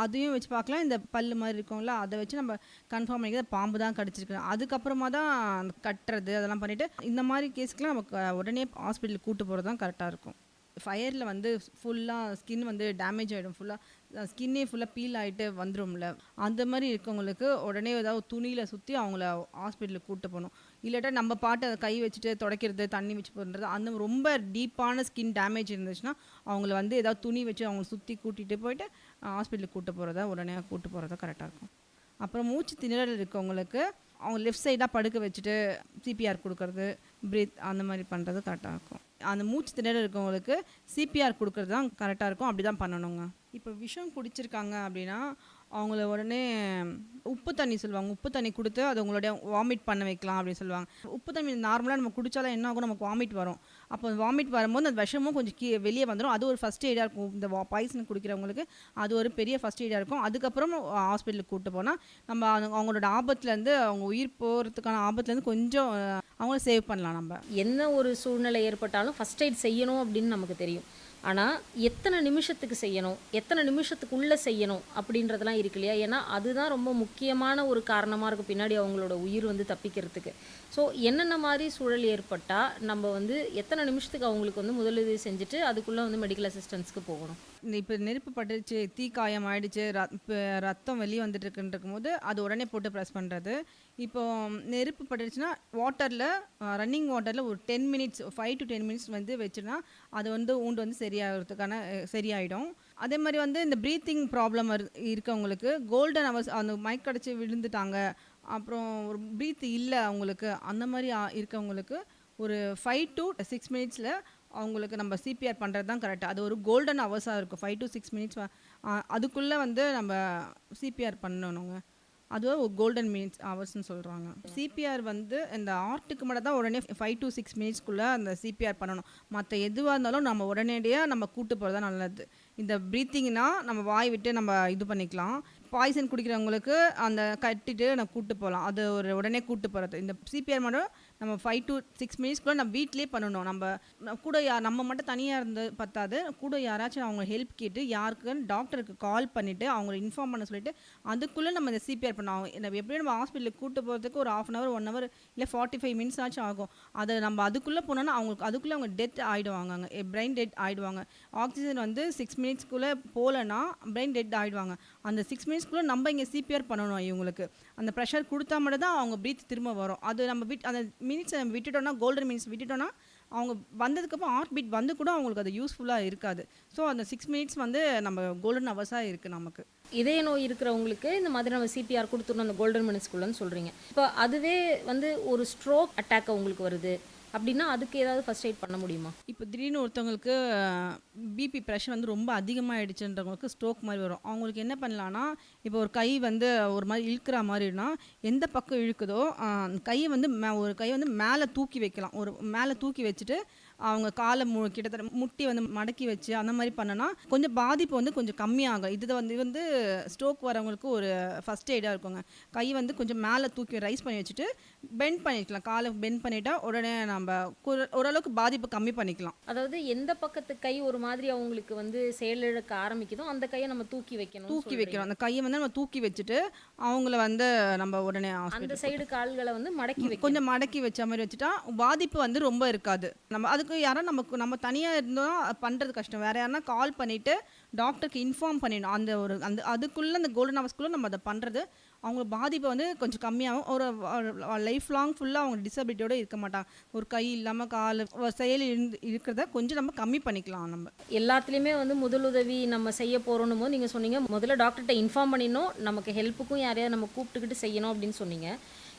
அதையும் வச்சு பார்க்கலாம். இந்த பல்லு மாதிரி இருக்கும்ல அதை வச்சு நம்ம கன்ஃபார்ம் பண்ணிக்கிறது பாம்பு தான் கடிச்சிருக்கு. அதுக்கப்புறமா தான் அந்த கட்டுறது அதெல்லாம் பண்ணிவிட்டு இந்த மாதிரி கேஸ்க்கெலாம் நம்ம உடனே ஹாஸ்பிட்டலுக்கு கூட்டு போகிறது தான் கரெக்டாக இருக்கும். ஃபயரில் வந்து ஃபுல்லாக ஸ்கின் வந்து டேமேஜ் ஆகிடும், ஃபுல்லாக ஸ்கின்னே ஃபுல்லாக பீல் ஆகிட்டு வந்துடும்ல, அந்த மாதிரி இருக்கவங்களுக்கு உடனே ஏதாவது துணியில் சுற்றி அவங்கள ஹாஸ்பிட்டலுக்கு கூட்டு போகணும். இல்லாட்டா நம்ம பாட்டு அதை கை வச்சுட்டு துடைக்கிறது, தண்ணி வச்சு பண்ணுறது, அந்த ரொம்ப டீப்பான ஸ்கின் டேமேஜ் இருந்துச்சுன்னா அவங்கள வந்து ஏதாவது துணி வச்சு அவங்கள சுற்றி கூட்டிகிட்டு போயிட்டு ஹாஸ்பிட்டலுக்கு கூட்டு போகிறதா உடனே கூட்டு போகிறதா கரெக்டாக இருக்கும். அப்புறம் மூச்சு திணறல் இருக்கவங்களுக்கு அவங்க லெஃப்ட் சைடாக படுக்க வச்சுட்டு சிபிஆர் கொடுக்கறது, பிரீத் அந்த மாதிரி பண்ணுறது கரெக்டாக இருக்கும். அந்த மூச்சு திணறல் இருக்கவங்களுக்கு சிபிஆர் கொடுக்கறது தான் கரெக்டாக இருக்கும். அப்படி தான் பண்ணணுங்க. இப்போ விஷம் குடிச்சிருக்காங்க அப்படின்னா அவங்கள உடனே உப்பு தண்ணி சொல்லுவாங்க, உப்பு தண்ணி கொடுத்து அது உங்களுடைய வாமிட் பண்ண வைக்கலாம் அப்படின்னு சொல்லுவாங்க. உப்பு தண்ணி நார்மலாக நம்ம குடித்தாலும் என்ன ஆகும், நமக்கு வாமிட் வரும். அப்போ வாமிட் வரும்போது அந்த விஷமும் கொஞ்சம் வெளியே வந்துடும். அது ஒரு ஃபஸ்ட் எய்டாக இருக்கும். இந்த பாய்சன் குடிக்கிறவங்களுக்கு அது ஒரு பெரிய ஃபஸ்ட் எய்டாக இருக்கும். அதுக்கப்புறம் ஹாஸ்பிட்டலுக்கு கூப்பிட்டு போனால் நம்ம அவங்களோட ஆபத்துலேருந்து, அவங்க உயிர் போகிறதுக்கான ஆபத்துலேருந்து கொஞ்சம் அவங்கள சேவ் பண்ணலாம். நம்ம என்ன ஒரு சூழ்நிலை ஏற்பட்டாலும் ஃபஸ்ட் எய்ட் செய்யணும் அப்படின்னு நமக்கு தெரியும். ஆனால் எத்தனை நிமிஷத்துக்கு செய்யணும், எத்தனை நிமிஷத்துக்குள்ளே செய்யணும் அப்படின்றதெல்லாம் இருக்கு இல்லையா? ஏன்னா அதுதான் ரொம்ப முக்கியமான ஒரு காரணமாக இருக்கும் பின்னாடி அவங்களோட உயிர் வந்து தப்பிக்கிறதுக்கு. ஸோ என்னென்ன மாதிரி சூழல் ஏற்பட்டால் நம்ம வந்து எத்தனை நிமிஷத்துக்கு அவங்களுக்கு வந்து முதலுதவி செஞ்சுட்டு அதுக்குள்ளே வந்து மெடிக்கல் அசிஸ்டன்ஸ்க்கு போகணும்? இப்போ நெருப்பு பட்டுருச்சு, தீக்காயம் ஆயிடுச்சு, ரத்தம் வெளியே வந்துட்டு இருக்குன்றிருக்கும் போது அது உடனே போட்டு ப்ரெஸ் பண்ணுறது. இப்போ நெருப்பு பட்டுருச்சுன்னா வாட்டரில், ரன்னிங் வாட்டரில் ஒரு 10 மினிட்ஸ், 5 to 10 மினிட்ஸ் வந்து வச்சுன்னா அது வந்து ஊண்டு வந்து சரியாகிறதுக்கான சரியாயிடும். அதே மாதிரி வந்து இந்த ப்ரீத்திங் ப்ராப்ளம் இருக்கவங்களுக்கு கோல்டன் ஹவர்ஸ், அந்த மயக்கடிச்சு விழுந்துட்டாங்க, அப்புறம் ஒரு ப்ரீத் இல்லை அவங்களுக்கு, அந்த மாதிரி இருக்கவங்களுக்கு ஒரு 5 to 6 மினிட்ஸில் அவங்களுக்கு நம்ம சிபிஆர் பண்ணுறது தான் கரெக்டாக. அது ஒரு கோல்டன் ஹவர்ஸாக இருக்கும். 5 to 6 மினிட்ஸ் அதுக்குள்ளே வந்து நம்ம சிபிஆர் பண்ணணுங்க. அதுவும் ஒரு கோல்டன் மினிட்ஸ் ஹவர்ஸ்ன்னு சொல்கிறாங்க. சிபிஆர் வந்து இந்த ஆர்ட்டுக்கு மட்டும் தான் உடனே 5 to 6 மினிட்ஸ்க்குள்ளே அந்த சிபிஆர் பண்ணணும். மற்ற எதுவாக இருந்தாலும் நம்ம உடனடியாக நம்ம கூட்டு போகிறது தான் நல்லது. இந்த ப்ரீத்திங்னா நம்ம வாய் விட்டு நம்ம இது பண்ணிக்கலாம். பாய்சன் குடிக்கிறவங்களுக்கு அந்த கட்டிட்டு நம்ம கூட்டு போகலாம். அது ஒரு உடனே கூட்டு போகிறது. இந்த சிபிஆர் மட்டும் நம்ம 5 to 6 மினிட்ஸ்க்குள்ளே நம்ம வீட்டிலே பண்ணணும். நம்ம கூட நம்ம மட்டும் தனியாக இருந்து பத்தாது, கூட யாராச்சும் அவங்க ஹெல்ப் கேட்டு யாருக்குன்னு டாக்டருக்கு கால் பண்ணிவிட்டு அவங்களை இன்ஃபார்ம் பண்ண சொல்லிவிட்டு அதுக்குள்ளே நம்ம இந்த சிபிஆர் பண்ணோம். நம்ம எப்படியும் நம்ம ஹாஸ்பிட்டலுக்கு கூட்டு போகிறதுக்கு ஒரு 1/2 hour 1 hour இல்லை 45 minutes ஆச்சும் ஆகும். அதை நம்ம அதுக்குள்ளே போனோன்னா அவங்களுக்கு அதுக்குள்ளே அவங்க டெத் ஆகிடுவாங்க, பிரெயின் டெட் ஆகிடுவாங்க. ஆக்சிஜன் வந்து 6 மினிட்ஸ்க்குள்ளே போகலன்னா பிரெயின் டெட் ஆகிடுவாங்க. அந்த 6 மினிட்ஸ்க்குள்ளே நம்ம இங்கே சிபிஆர் பண்ணணும். இவங்களுக்கு அந்த ப்ரெஷர் கொடுத்தா மட்டும் தான் அவங்க ப்ரீத் திரும்ப வரும். அது நம்ம அந்த மினிட்ஸை நம்ம விட்டுட்டோம்னா, கோல்டன் மினிட்ஸ் விட்டுட்டோம்னா அவங்க வந்ததுக்கப்புறம் ஹார்ட் பீட் வந்து கூட அவங்களுக்கு அது யூஸ்ஃபுல்லாக இருக்காது. ஸோ அந்த 6 மினிட்ஸ் வந்து நம்ம கோல்டன் ஹவர்ஸாக இருக்குது நமக்கு. இதய நோய் இருக்கிறவங்களுக்கு இந்த மாதிரி நம்ம சிபிஆர் கொடுத்துடணும் அந்த கோல்டன் மினிட்ஸ்க்குள்ளன்னு சொல்கிறீங்க. இப்போ அதுவே வந்து ஒரு ஸ்ட்ரோக் அட்டாக் உங்களுக்கு வருது அப்படின்னா அதுக்கு ஏதாவது ஃபர்ஸ்ட் எய்ட் பண்ண முடியுமா? இப்போ திடீர்னு ஒருத்தவங்களுக்கு பிபி ப்ரெஷர் வந்து ரொம்ப அதிகமாகிடுச்சுன்றவங்களுக்கு ஸ்ட்ரோக் மாதிரி வரும். அவங்களுக்கு என்ன பண்ணலான்னா, இப்போ ஒரு கை வந்து ஒரு மாதிரி இழுக்கிற மாதிரினா எந்த பக்கம் இழுக்குதோ கையை வந்து ஒரு கை வந்து மேலே தூக்கி வைக்கலாம். ஒரு மேலே தூக்கி வச்சுட்டு அவங்க காலை கிட்டத்தட்ட முட்டி வந்து மடக்கி வச்சு அந்த மாதிரி பண்ணனா கொஞ்சம் பாதிப்பு வந்து கொஞ்சம் கம்மியாகும். இது வந்து ஸ்ட்ரோக் வரவங்களுக்கு ஒரு ஃபஸ்ட் எய்டாக இருக்குங்க. கை வந்து கொஞ்சம் மேலே தூக்கி ரைஸ் பண்ணி வச்சுட்டு பெண்ட் பண்ணிக்கலாம். காலை பெண்ட் பண்ணிட்டா உடனே நம்ம ஓரளவுக்கு பாதிப்பு கம்மி பண்ணிக்கலாம். அதாவது எந்த பக்கத்து கை ஒரு மாதிரி அவங்களுக்கு வந்து செயலிழக்க ஆரம்பிக்குதோ அந்த கையை நம்ம தூக்கி வைக்கணும். அந்த கையை வந்து நம்ம தூக்கி வச்சுட்டு அவங்கள வந்து நம்ம உடனே அந்த சைடு கால்களை வந்து மடக்கி வைக்கணும். கொஞ்சம் மடக்கி வச்ச மாதிரி வச்சுட்டா பாதிப்பு வந்து ரொம்ப இருக்காது. நம்ம அதுக்கு யாரா நம்ம தனியாக இருந்தோம் பண்ணுறது கஷ்டம். வேற யாருன்னா கால் பண்ணிவிட்டு டாக்டருக்கு இன்ஃபார்ம் பண்ணிடணும். அந்த அதுக்குள்ளே அந்த கோல்டன் ஹவர்ஸ்க்குள்ளே நம்ம அதை பண்ணுறது அவங்க பாதிப்பை வந்து கொஞ்சம் கம்மியாகும். ஒரு லைஃப் லாங் ஃபுல்லாக அவங்க டிசபிலிட்டியோடு இருக்க மாட்டாங்க. ஒரு கை இல்லாமல் கால் செயல் இருக்கிறத கொஞ்சம் நம்ம கம்மி பண்ணிக்கலாம். நம்ம எல்லாத்துலேயுமே வந்து முதலுதவி நம்ம செய்ய போகிறோன்னும் போது நீங்கள் சொன்னீங்க முதல்ல டாக்டர்கிட்ட இன்ஃபார்ம் பண்ணிடணும், நமக்கு ஹெல்ப்புக்கும் யாரையாவது நம்ம கூப்பிட்டுக்கிட்டு செய்யணும் அப்படின்னு சொன்னீங்க.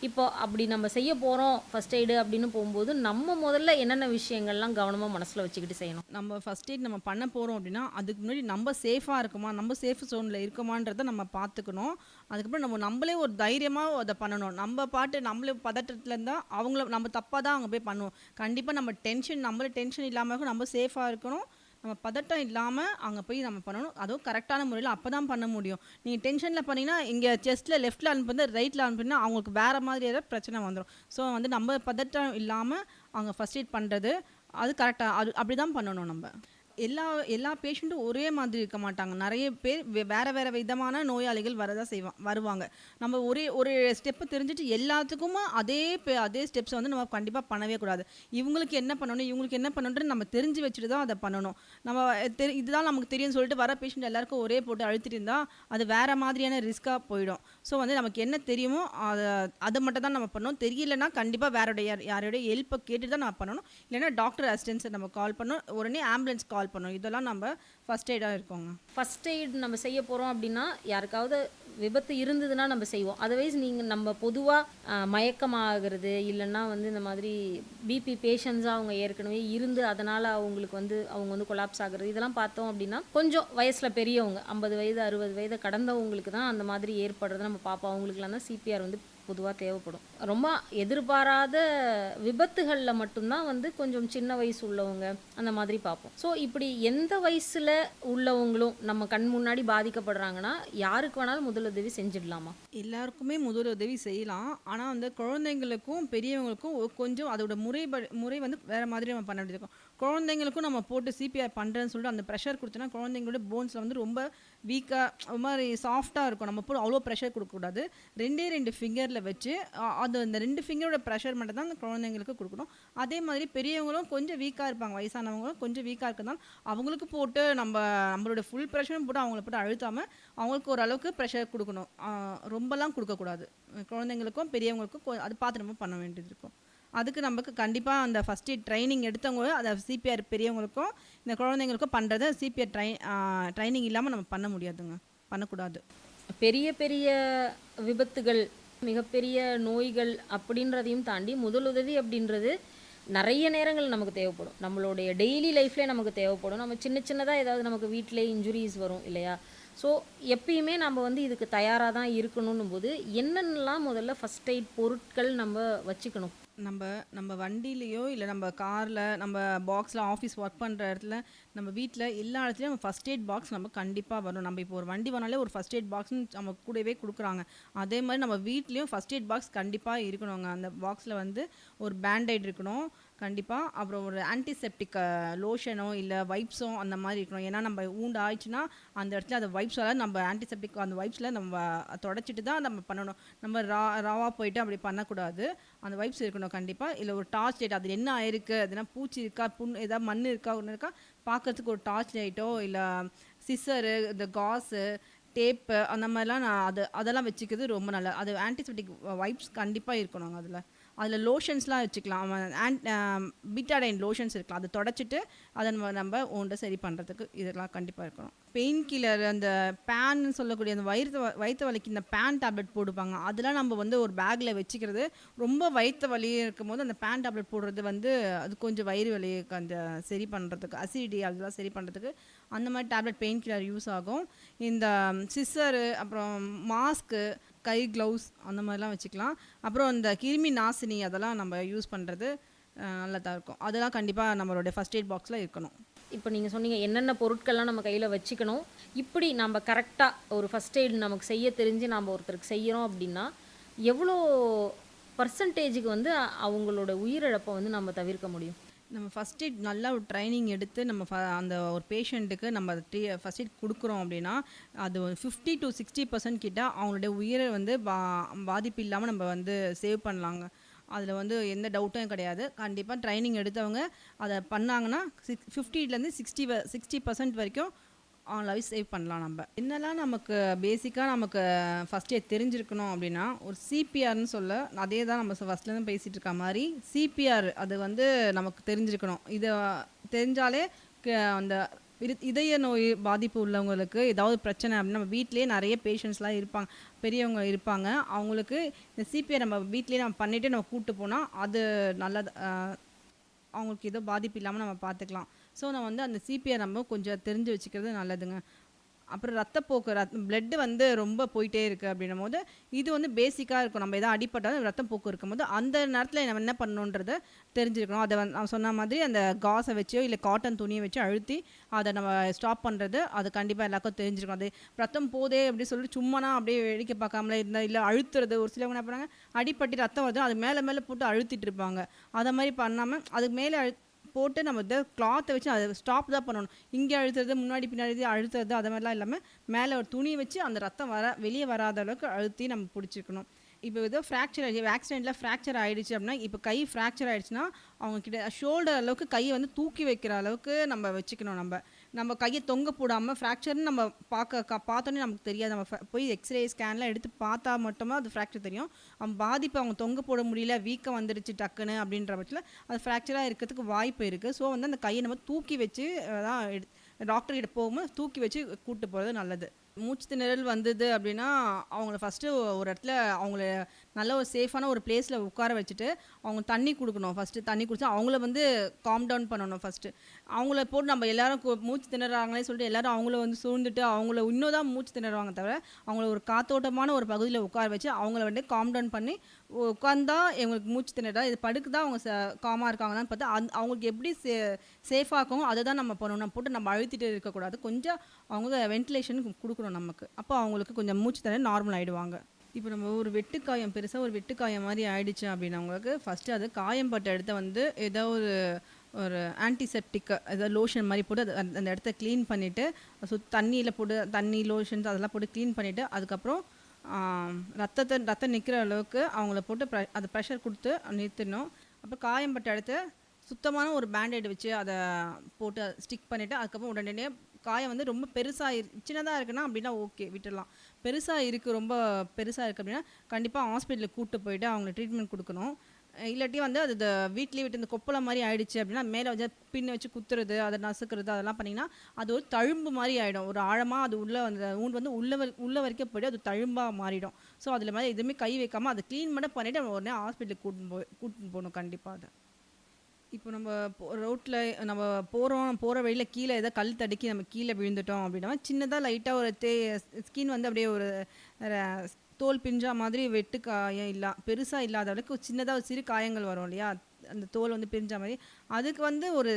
இப்போ அப்படி நம்ம செய்ய போகிறோம் ஃபர்ஸ்ட் எய்டு அப்படின்னு போகும்போது நம்ம முதல்ல என்னென்ன விஷயங்கள்லாம் கவனமாக மனசில் வச்சுக்கிட்டு செய்யணும்? நம்ம ஃபர்ஸ்ட் எய்ட் நம்ம பண்ண போகிறோம் அப்படின்னா அதுக்கு முன்னாடி நம்ம சேஃபாக இருக்குமா, நம்ம சேஃப் ஜோனில் இருக்கோமான்றதை நம்ம பார்த்துக்கணும். அதுக்கப்புறம் நம்மளே ஒரு தைரியமாக அதை பண்ணணும். நம்ம பாட்டு நம்மளே பதட்டத்தில் இருந்தால் அவங்கள நம்ம தப்பாக தான் அங்கே போய் பண்ணுவோம். கண்டிப்பாக நம்மளே டென்ஷன் இல்லாமல் நம்ம சேஃபாக இருக்கணும். நம்ம பதட்டம் இல்லாமல் அங்கே போய் நம்ம பண்ணணும். அதுவும் கரெக்டான முறையில் அப்போ தான் பண்ண முடியும். நீங்கள் டென்ஷனில் பண்ணிங்கன்னா இங்கே செஸ்ட்டில் லெஃப்ட்டில் அனுப்புறது ரைட்டில் அனுப்புனா அவங்களுக்கு வேறு மாதிரி ஏதாவது பிரச்சனை வந்துடும். ஸோ நம்ம பதட்டம் இல்லாமல் அங்கே ஃபர்ஸ்ட் எய்ட் பண்ணுறது அது கரெக்டாக அப்படி தான் பண்ணணும். நம்ம எல்லா பேஷண்ட்டும் ஒரே மாதிரி இருக்க மாட்டாங்க. நிறைய பேர் வேறு விதமான நோயாளிகள் வருவாங்க. நம்ம ஒரு ஸ்டெப்பு தெரிஞ்சுட்டு எல்லாத்துக்குமே அதே ஸ்டெப்ஸை நம்ம கண்டிப்பாக பண்ணவே கூடாது. இவங்களுக்கு என்ன பண்ணணுன்றது நம்ம தெரிஞ்சு வச்சுட்டு தான் அதை பண்ணணும். நம்ம இதுதான் நமக்கு தெரியும்னு சொல்லிட்டு வர பேஷண்ட் எல்லாருக்கும் ஒரே போட்டு அழுத்திட்டு இருந்தால் அது வேறு மாதிரியான ரிஸ்க்காக போயிடும். ஸோ நமக்கு என்ன தெரியுமோ அதை மட்டும் தான் நம்ம பண்ணணும். தெரியலன்னா கண்டிப்பாக யாரோடைய ஹெல்ப்பை கேட்டு தான் நம்ம பண்ணணும். இல்லைன்னா டாக்டர் அசிஸ்டன்ஸை நம்ம கால் பண்ணணும். உடனே ஆம்புலன்ஸ் கால் பண்ணணும். இதெல்லாம் நம்ம ஃபர்ஸ்ட் எய்டாக இருக்கோங்க. ஃபர்ஸ்ட் எய்ட் நம்ம செய்ய போகிறோம் அப்படின்னா யாருக்காவது விபத்து இருந்ததுன்னா நம்ம செய்வோம். அதர்வைஸ் நீங்கள் நம்ம பொதுவாக மயக்கமாகிறது இல்லைன்னா இந்த மாதிரி பிபி பேஷண்ட்ஸாக அவங்க ஏற்கனவே இருந்து அதனால் அவங்க வந்து கொலாப்ஸ் ஆகுறது இதெல்லாம் பார்த்தோம் அப்படின்னா கொஞ்சம் வயசில் பெரியவங்க 50 வயது 60 வயது கடந்தவங்களுக்கு தான் அந்த மாதிரி ஏற்படுறத நம்ம பார்ப்போம். அவங்களுக்குலாம் தான் சிபிஆர் பொதுவாக தேவைப்படும். ரொம்ப எதிர்பாராத விபத்துகளில் மட்டும்தான் கொஞ்சம் சின்ன வயசு உள்ளவங்க அந்த மாதிரி பார்ப்போம். ஸோ இப்படி எந்த வயசில் உள்ளவங்களும் நம்ம கண் முன்னாடி பாதிக்கப்படுறாங்கன்னா யாருக்கு வேணாலும் முதலுதவி செஞ்சிடலாமா? எல்லாருக்குமே முதலுதவி செய்யலாம். ஆனால் குழந்தைங்களுக்கும் பெரியவங்களுக்கும் கொஞ்சம் அதோட முறை வேறு மாதிரி நம்ம பண்ண வேண்டியிருக்கோம். குழந்தைங்களுக்கும் நம்ம போட்டு சிபிஆர் பண்ணுறேன்னு சொல்லிட்டு அந்த ப்ரெஷர் கொடுத்தோன்னா குழந்தைங்களோட போன்ஸில் ரொம்ப வீக்காக ஒரு மாதிரி சாஃப்டாக இருக்கும். நம்ம போட்டு அவ்வளோ ப்ரெஷர் கொடுக்கக்கூடாது. 2 ஃபிங்கரில் வச்சு அது அந்த 2 ஃபிங்கரோட ப்ரெஷர் மட்டும் தான் அந்த குழந்தைங்களுக்கு கொடுக்கணும். அதே மாதிரி பெரியவங்களும் கொஞ்சம் வீக்காக இருப்பாங்க. வயசானவங்களும் கொஞ்சம் வீக்காக இருக்கிறதால அவங்களுக்கு போட்டு நம்மளோட ஃபுல் ப்ரெஷரும் போட்டு அவங்கள போட்டு அழுத்தாமல் அவங்களுக்கு ஓரளவுக்கு ப்ரெஷர் கொடுக்கணும். ரொம்பலாம் கொடுக்கக்கூடாது. குழந்தைங்களுக்கும் பெரியவங்களுக்கும் அது பார்த்து நம்ம பண்ண வேண்டியது இருக்கும். அதுக்கு நமக்கு கண்டிப்பாக அந்த ஃபஸ்ட் எய்ட் ட்ரைனிங் எடுத்தவங்க அதை சிபிஆர் பெரியவங்களுக்கும் இந்த குழந்தைங்களுக்கும் பண்ணுறத சிபிஆர் ட்ரைனிங் இல்லாமல் நம்ம பண்ண முடியாதுங்க, பண்ணக்கூடாது. பெரிய பெரிய விபத்துகள் மிகப்பெரிய நோய்கள் அப்படின்றதையும் தாண்டி முதலுதவி அப்படின்றது நிறைய நேரங்கள் நமக்கு தேவைப்படும். நம்மளுடைய டெய்லி லைஃப்லேயே நமக்கு தேவைப்படும். நம்ம சின்னதாக ஏதாவது நமக்கு வீட்டிலே இன்ஜுரிஸ் வரும் இல்லையா? ஸோ எப்பயுமே நம்ம இதுக்கு தயாராக தான் இருக்கணும் போது என்னென்னலாம் முதல்ல ஃபஸ்ட் எய்ட் பொருட்கள் நம்ம வச்சுக்கணும்? நம்ம வண்டிலேயோ இல்லை நம்ம காரில் நம்ம பாக்ஸில் ஆஃபீஸ் ஒர்க் பண்ணுற இடத்துல நம்ம வீட்டில் எல்லா இடத்துலையும் நம்ம ஃபஸ்ட் எய்ட் பாக்ஸ் நம்ம கண்டிப்பாக வரும். நம்ம இப்போ ஒரு வண்டி வாங்கினாலே ஒரு ஃபஸ்ட் எய்ட் பாக்ஸ்னு நம்ம கூடவே கொடுக்குறாங்க. அதே மாதிரி நம்ம வீட்லேயும் ஃபஸ்ட் எய்ட் பாக்ஸ் கண்டிப்பாக இருக்கணுங்க. அந்த பாக்ஸில் ஒரு பேண்டைட் இருக்கணும் கண்டிப்பாக. அப்புறம் ஒரு ஆன்டிசெப்டிக் லோஷனோ இல்லை வைப்ஸோ அந்த மாதிரி இருக்கணும். ஏன்னா நம்ம ஊண்டு ஆயிடுச்சுன்னா அந்த இடத்துல அந்த வைப்ஸால் நம்ம ஆன்டிசெப்டிக் அந்த வைப்ஸில் நம்ம தொடச்சிட்டு தான் நம்ம பண்ணணும். நம்ம ராவாக போயிட்டு அப்படி பண்ணக்கூடாது. அந்த வைப்ஸ் இருக்கணும் கண்டிப்பாக. இல்லை ஒரு டார்ச் லைட், அது என்ன ஆயிருக்கு, அதுனா பூச்சி இருக்கா, ஏதாவது மண் இருக்கா ஒன்று இருக்கா பார்க்கறதுக்கு ஒரு டார்ச் லைட்டோ இல்லை சிசரு, இந்த காஸு, டேப்பு அந்த மாதிரிலாம் அதெல்லாம் வச்சுக்கிறது ரொம்ப நல்லது. அது ஆன்டிசெப்டிக் வைப்ஸ் கண்டிப்பாக இருக்கணுங்க. அதில் லோஷன்ஸ்லாம் வச்சுக்கலாம். பீட்டாடைன் லோஷன்ஸ் இருக்கலாம். அதை தொடச்சிட்டு அதை நம்ம ஓண்டை சரி பண்ணுறதுக்கு இதெல்லாம் கண்டிப்பாக இருக்கணும். பெயின் கில்லர், அந்த பேன்னு சொல்லக்கூடிய அந்த வயிற்று வலிக்கு இந்த பேன் டேப்லெட் போடுவாங்க. அதெல்லாம் நம்ம ஒரு பேக்கில் வச்சுக்கிறது. ரொம்ப வயிற்று வலி இருக்கும் போது அந்த பேன் டேப்லெட் போடுறது அது கொஞ்சம் வயிறு வலியை அந்த சரி பண்ணுறதுக்கு, அசிடிட்டி அதெல்லாம் சரி பண்ணுறதுக்கு அந்த மாதிரி டேப்லெட் பெயின் கில்லர் யூஸ் ஆகும். இந்த சிசரு, அப்புறம் மாஸ்க்கு, கை க்ளவுஸ் அந்த மாதிரிலாம் வச்சுக்கலாம். அப்புறம் இந்த கிருமி நாசினி அதெல்லாம் நம்ம யூஸ் பண்ணுறது நல்லதாக இருக்கும். அதெல்லாம் கண்டிப்பாக நம்மளோட ஃபஸ்ட் எய்ட் பாக்ஸில் இருக்கணும். இப்போ நீங்கள் சொன்னீங்க என்னென்ன பொருட்கள்லாம் நம்ம கையில் வச்சுக்கணும். இப்படி நம்ம கரெக்டாக ஒரு ஃபஸ்ட் எய்ட் நமக்கு செய்ய தெரிஞ்சு நம்ம ஒருத்தருக்கு செய்கிறோம் அப்படின்னா எவ்வளோ பர்சன்டேஜுக்கு அவங்களோட உயிரிழப்பை நம்ம தவிர்க்க முடியும்? நம்ம ஃபஸ்ட் எய்ட் நல்லா ஒரு ட்ரைனிங் எடுத்து நம்ம அந்த ஒரு பேஷண்ட்டுக்கு நம்ம ஃபஸ்ட் எய்ட் கொடுக்குறோம் அப்படின்னா அது 50 to 60% கிட்ட அவங்களுடைய உயிரை பாதிப்பு இல்லாமல் நம்ம சேவ் பண்ணலாங்க. அதில் எந்த டவுட்டும் கிடையாது. கண்டிப்பாக ட்ரைனிங் எடுத்தவங்க அதை பண்ணாங்கன்னா 50-லேருந்து 60% வரைக்கும் அவங்களாவே சேவ் பண்ணலாம். நம்ம என்னெல்லாம் நமக்கு பேசிக்காக நமக்கு ஃபஸ்ட் எய்ட் தெரிஞ்சிருக்கணும் அப்படின்னா ஒரு சிபிஆர்னு சொல்ல அதே தான் நம்ம ஃபஸ்ட்லேருந்து பேசிகிட்டு இருக்க மாதிரி சிபிஆர் அது நமக்கு தெரிஞ்சிருக்கணும். இதை தெரிஞ்சாலே அந்த இதய நோய் பாதிப்பு உள்ளவங்களுக்கு ஏதாவது பிரச்சனை அப்படின்னா நம்ம வீட்டிலேயே நிறைய பேஷண்ட்ஸ்லாம் இருப்பாங்க, பெரியவங்க இருப்பாங்க. அவங்களுக்கு இந்த சிபிஆர் நம்ம வீட்டிலேயே நம்ம பண்ணிவிட்டு நம்ம கூப்பிட்டு போனால் அது நல்லது. அவங்களுக்கு ஏதோ பாதிப்பு இல்லாமல் நம்ம பார்த்துக்கலாம். ஸோ நம்ம வந்து அந்த சிபிஆர் நம்ம கொஞ்சம் தெரிஞ்சு வச்சுக்கிறது நல்லதுங்க. அப்புறம் ரத்தப்போக்கு பிளட் வந்து ரொம்ப போயிட்டே இருக்குது அப்படின்னும் போது இது வந்து பேசிக்காக இருக்கும். நம்ம எதாவது அடிப்பட்டாலும் ரத்தப்போக்கு இருக்கும்போது அந்த நேரத்தில் நம்ம என்ன பண்ணணுன்றதை தெரிஞ்சிருக்கணும். அதை வந்து நான் சொன்ன மாதிரி அந்த காஸை வச்சோ இல்லை காட்டன் துணியை வச்சு அழுத்தி அதை நம்ம ஸ்டாப் பண்ணுறது அது கண்டிப்பாக எல்லாருக்கும் தெரிஞ்சிருக்கும். அது ரத்தம் போதே அப்படின்னு சொல்லிட்டு சும்மானா அப்படியே வேடிக்கை பார்க்காமலே இருந்தால் இல்லை அழுத்துறது. ஒரு சிலவங்க என்ன பண்ணுறாங்க, அடிப்பட்டு ரத்தம் வருது அது மேலே மேலே போட்டு அழுத்திட்டு இருப்பாங்க. அதை மாதிரி பண்ணாமல் அதுக்கு மேலே போட்டு நம்ம இதை கிளாத்தை வச்சு அதை ஸ்டாப் தான் பண்ணணும். இங்கே அழுத்துறது, முன்னாடி பின்னாடி அழுத்துறது அது மாதிரிலாம் இல்லாமல் மேலே ஒரு துணி வச்சு அந்த ரத்தம் வெளியே வராத அளவுக்கு அழுத்தி நம்ம பிடிச்சிக்கணும். இப்போ ஏதோ ஃப்ராக்சர் ஆகிடுச்சு, ஆக்சிடெண்ட்டில் ஃப்ராக்சர் ஆகிடுச்சு அப்படின்னா, இப்போ கை ஃப்ராக்சர் ஆகிடுச்சுன்னா அவங்கக்கிட்ட ஷோல்டர் அளவுக்கு கையை வந்து தூக்கி வைக்கிற அளவுக்கு நம்ம வச்சுக்கணும். நம்ம கையை தொங்க போடாமல் ஃப்ராக்சர்னு நம்ம பார்த்தோன்னே நமக்கு தெரியாது. நம்ம போய் எக்ஸ்ரே ஸ்கேன்லாம் எடுத்து பார்த்தா மட்டும்தான் அது ஃப்ராக்சர் தெரியும். அவங்க பாதிப்பு அவங்க தொங்க போட முடியல, வீக்கம் வந்துடுச்சு டக்குன்னு அப்படின்ற பட்சத்தில் அது ஃப்ராக்சராக இருக்கிறதுக்கு வாய்ப்பு இருக்குது. ஸோ வந்து அந்த கையை நம்ம தூக்கி வச்சு தான் டாக்டர்கிட்ட போகும்போது தூக்கி வச்சு கூப்பிட்டு போகிறது நல்லது. மூச்சு திணறல் வந்தது அப்படின்னா அவங்கள ஃபஸ்ட்டு ஒரு இடத்துல அவங்கள நல்ல ஒரு சேஃபான ஒரு பிளேஸில் உட்கார வச்சுட்டு அவங்க தண்ணி கொடுக்கணும். ஃபஸ்ட்டு தண்ணி குடிச்சு அவங்கள வந்து காம் டவுன் பண்ணணும். ஃபஸ்ட்டு அவங்கள போட்டு நம்ம எல்லாரும் மூச்சு திணறாங்களே சொல்லிட்டு எல்லாரும் அவங்கள வந்து சூழ்ந்துட்டு அவங்கள இன்னும் தான் மூச்சு திணறுவாங்க தவிர அவங்கள ஒரு காத்தோட்டமான ஒரு பகுதியில் உட்கார வச்சு அவங்கள வந்து காம் டவுன் பண்ணி உட்காந்தா எங்களுக்கு மூச்சு திணறா இது படுக்குதான் அவங்க காமாக இருக்காங்கன்னு பார்த்தா அவங்களுக்கு எப்படி சேஃபாக இருக்கணும் அதை தான் நம்ம பண்ணணும். போட்டு நம்ம அழுத்திட்டு இருக்கக்கூடாது. கொஞ்சம் அவங்க வென்டிலேஷன் கொடுக்கணும் நமக்கு. அப்போ அவங்களுக்கு கொஞ்சம் மூச்சு திணறல் நார்மல் ஆகிடுவாங்க. இப்போ நம்ம ஒரு வெட்டுக்காயம் பெருசாக ஒரு வெட்டுக்காயம் மாதிரி ஆயிடுச்சு அப்படின்னா அவங்களுக்கு ஃபஸ்ட்டு அது காயம் பட்ட இடத்த வந்து ஏதோ ஒரு ஆன்டிசெப்டிக் ஏதாவது லோஷன் மாதிரி போட்டு அந்த இடத்த க்ளீன் பண்ணிவிட்டு தண்ணியில் போட்டு தண்ணி லோஷன்ஸ் அதெல்லாம் போட்டு க்ளீன் பண்ணிவிட்டு அதுக்கப்புறம் ரத்தம் நிற்கிற அளவுக்கு அவங்கள போட்டு அதை ப்ரெஷர் கொடுத்து நிறுத்திடணும். அப்புறம் காயம் பட்ட இடத்த சுத்தமான ஒரு பேண்டேட் வச்சு அதை போட்டு ஸ்டிக் பண்ணிவிட்டு அதுக்கப்புறம் உடனே காயம் வந்து ரொம்ப பெருசாக சின்னதாக இருக்குன்னா அப்படின்னா ஓகே விட்டுடலாம். பெருசாக இருக்குது, ரொம்ப பெருசாக இருக்குது அப்படின்னா கண்டிப்பாக ஹாஸ்பிட்டலுக்கு கூப்பிட்டு போயிட்டு அவங்களுக்கு ட்ரீட்மெண்ட் கொடுக்கணும். இல்லாட்டி வந்து அது வீட்லேயே விட்டு இந்த கொப்பளை மாதிரி ஆயிடுச்சு அப்படின்னா மேலே வச்சு பின்ன வச்சு குத்துறது அதை நசுக்கிறது அதெல்லாம் பண்ணிங்கன்னா அது ஒரு தழும்பு மாதிரி ஆகிடும். ஒரு ஆழமாக அது அந்த ஊண்டு வந்து உள்ள வரைக்கும் போய்ட்டு அது தழும்பாக மாறிடும். ஸோ அதில் மாதிரி எதுவுமே கை வைக்காமல் அதை க்ளீன் பண்ண பண்ணிவிட்டு நம்ம உடனே ஹாஸ்பிட்டலுக்கு கூட்டின்னு போகணும் கண்டிப்பாக. அதை இப்போ நம்ம ரோட்டில் நம்ம போகிற வழியில் கீழே ஏதோ கல் தடுக்கி நம்ம கீழே விழுந்துட்டோம் அப்படின்னா சின்னதாக லைட்டாக ஒரு ஸ்கின் வந்து அப்படியே ஒரு தோல் பிஞ்சா மாதிரி வெட்டு காயம் பெருசாக இல்லாத அளவுக்கு சின்னதாக ஒரு சிறு காயங்கள் வரும் இல்லையா, அந்த தோல் வந்து பிரிஞ்ச மாதிரி அதுக்கு வந்து ஒரு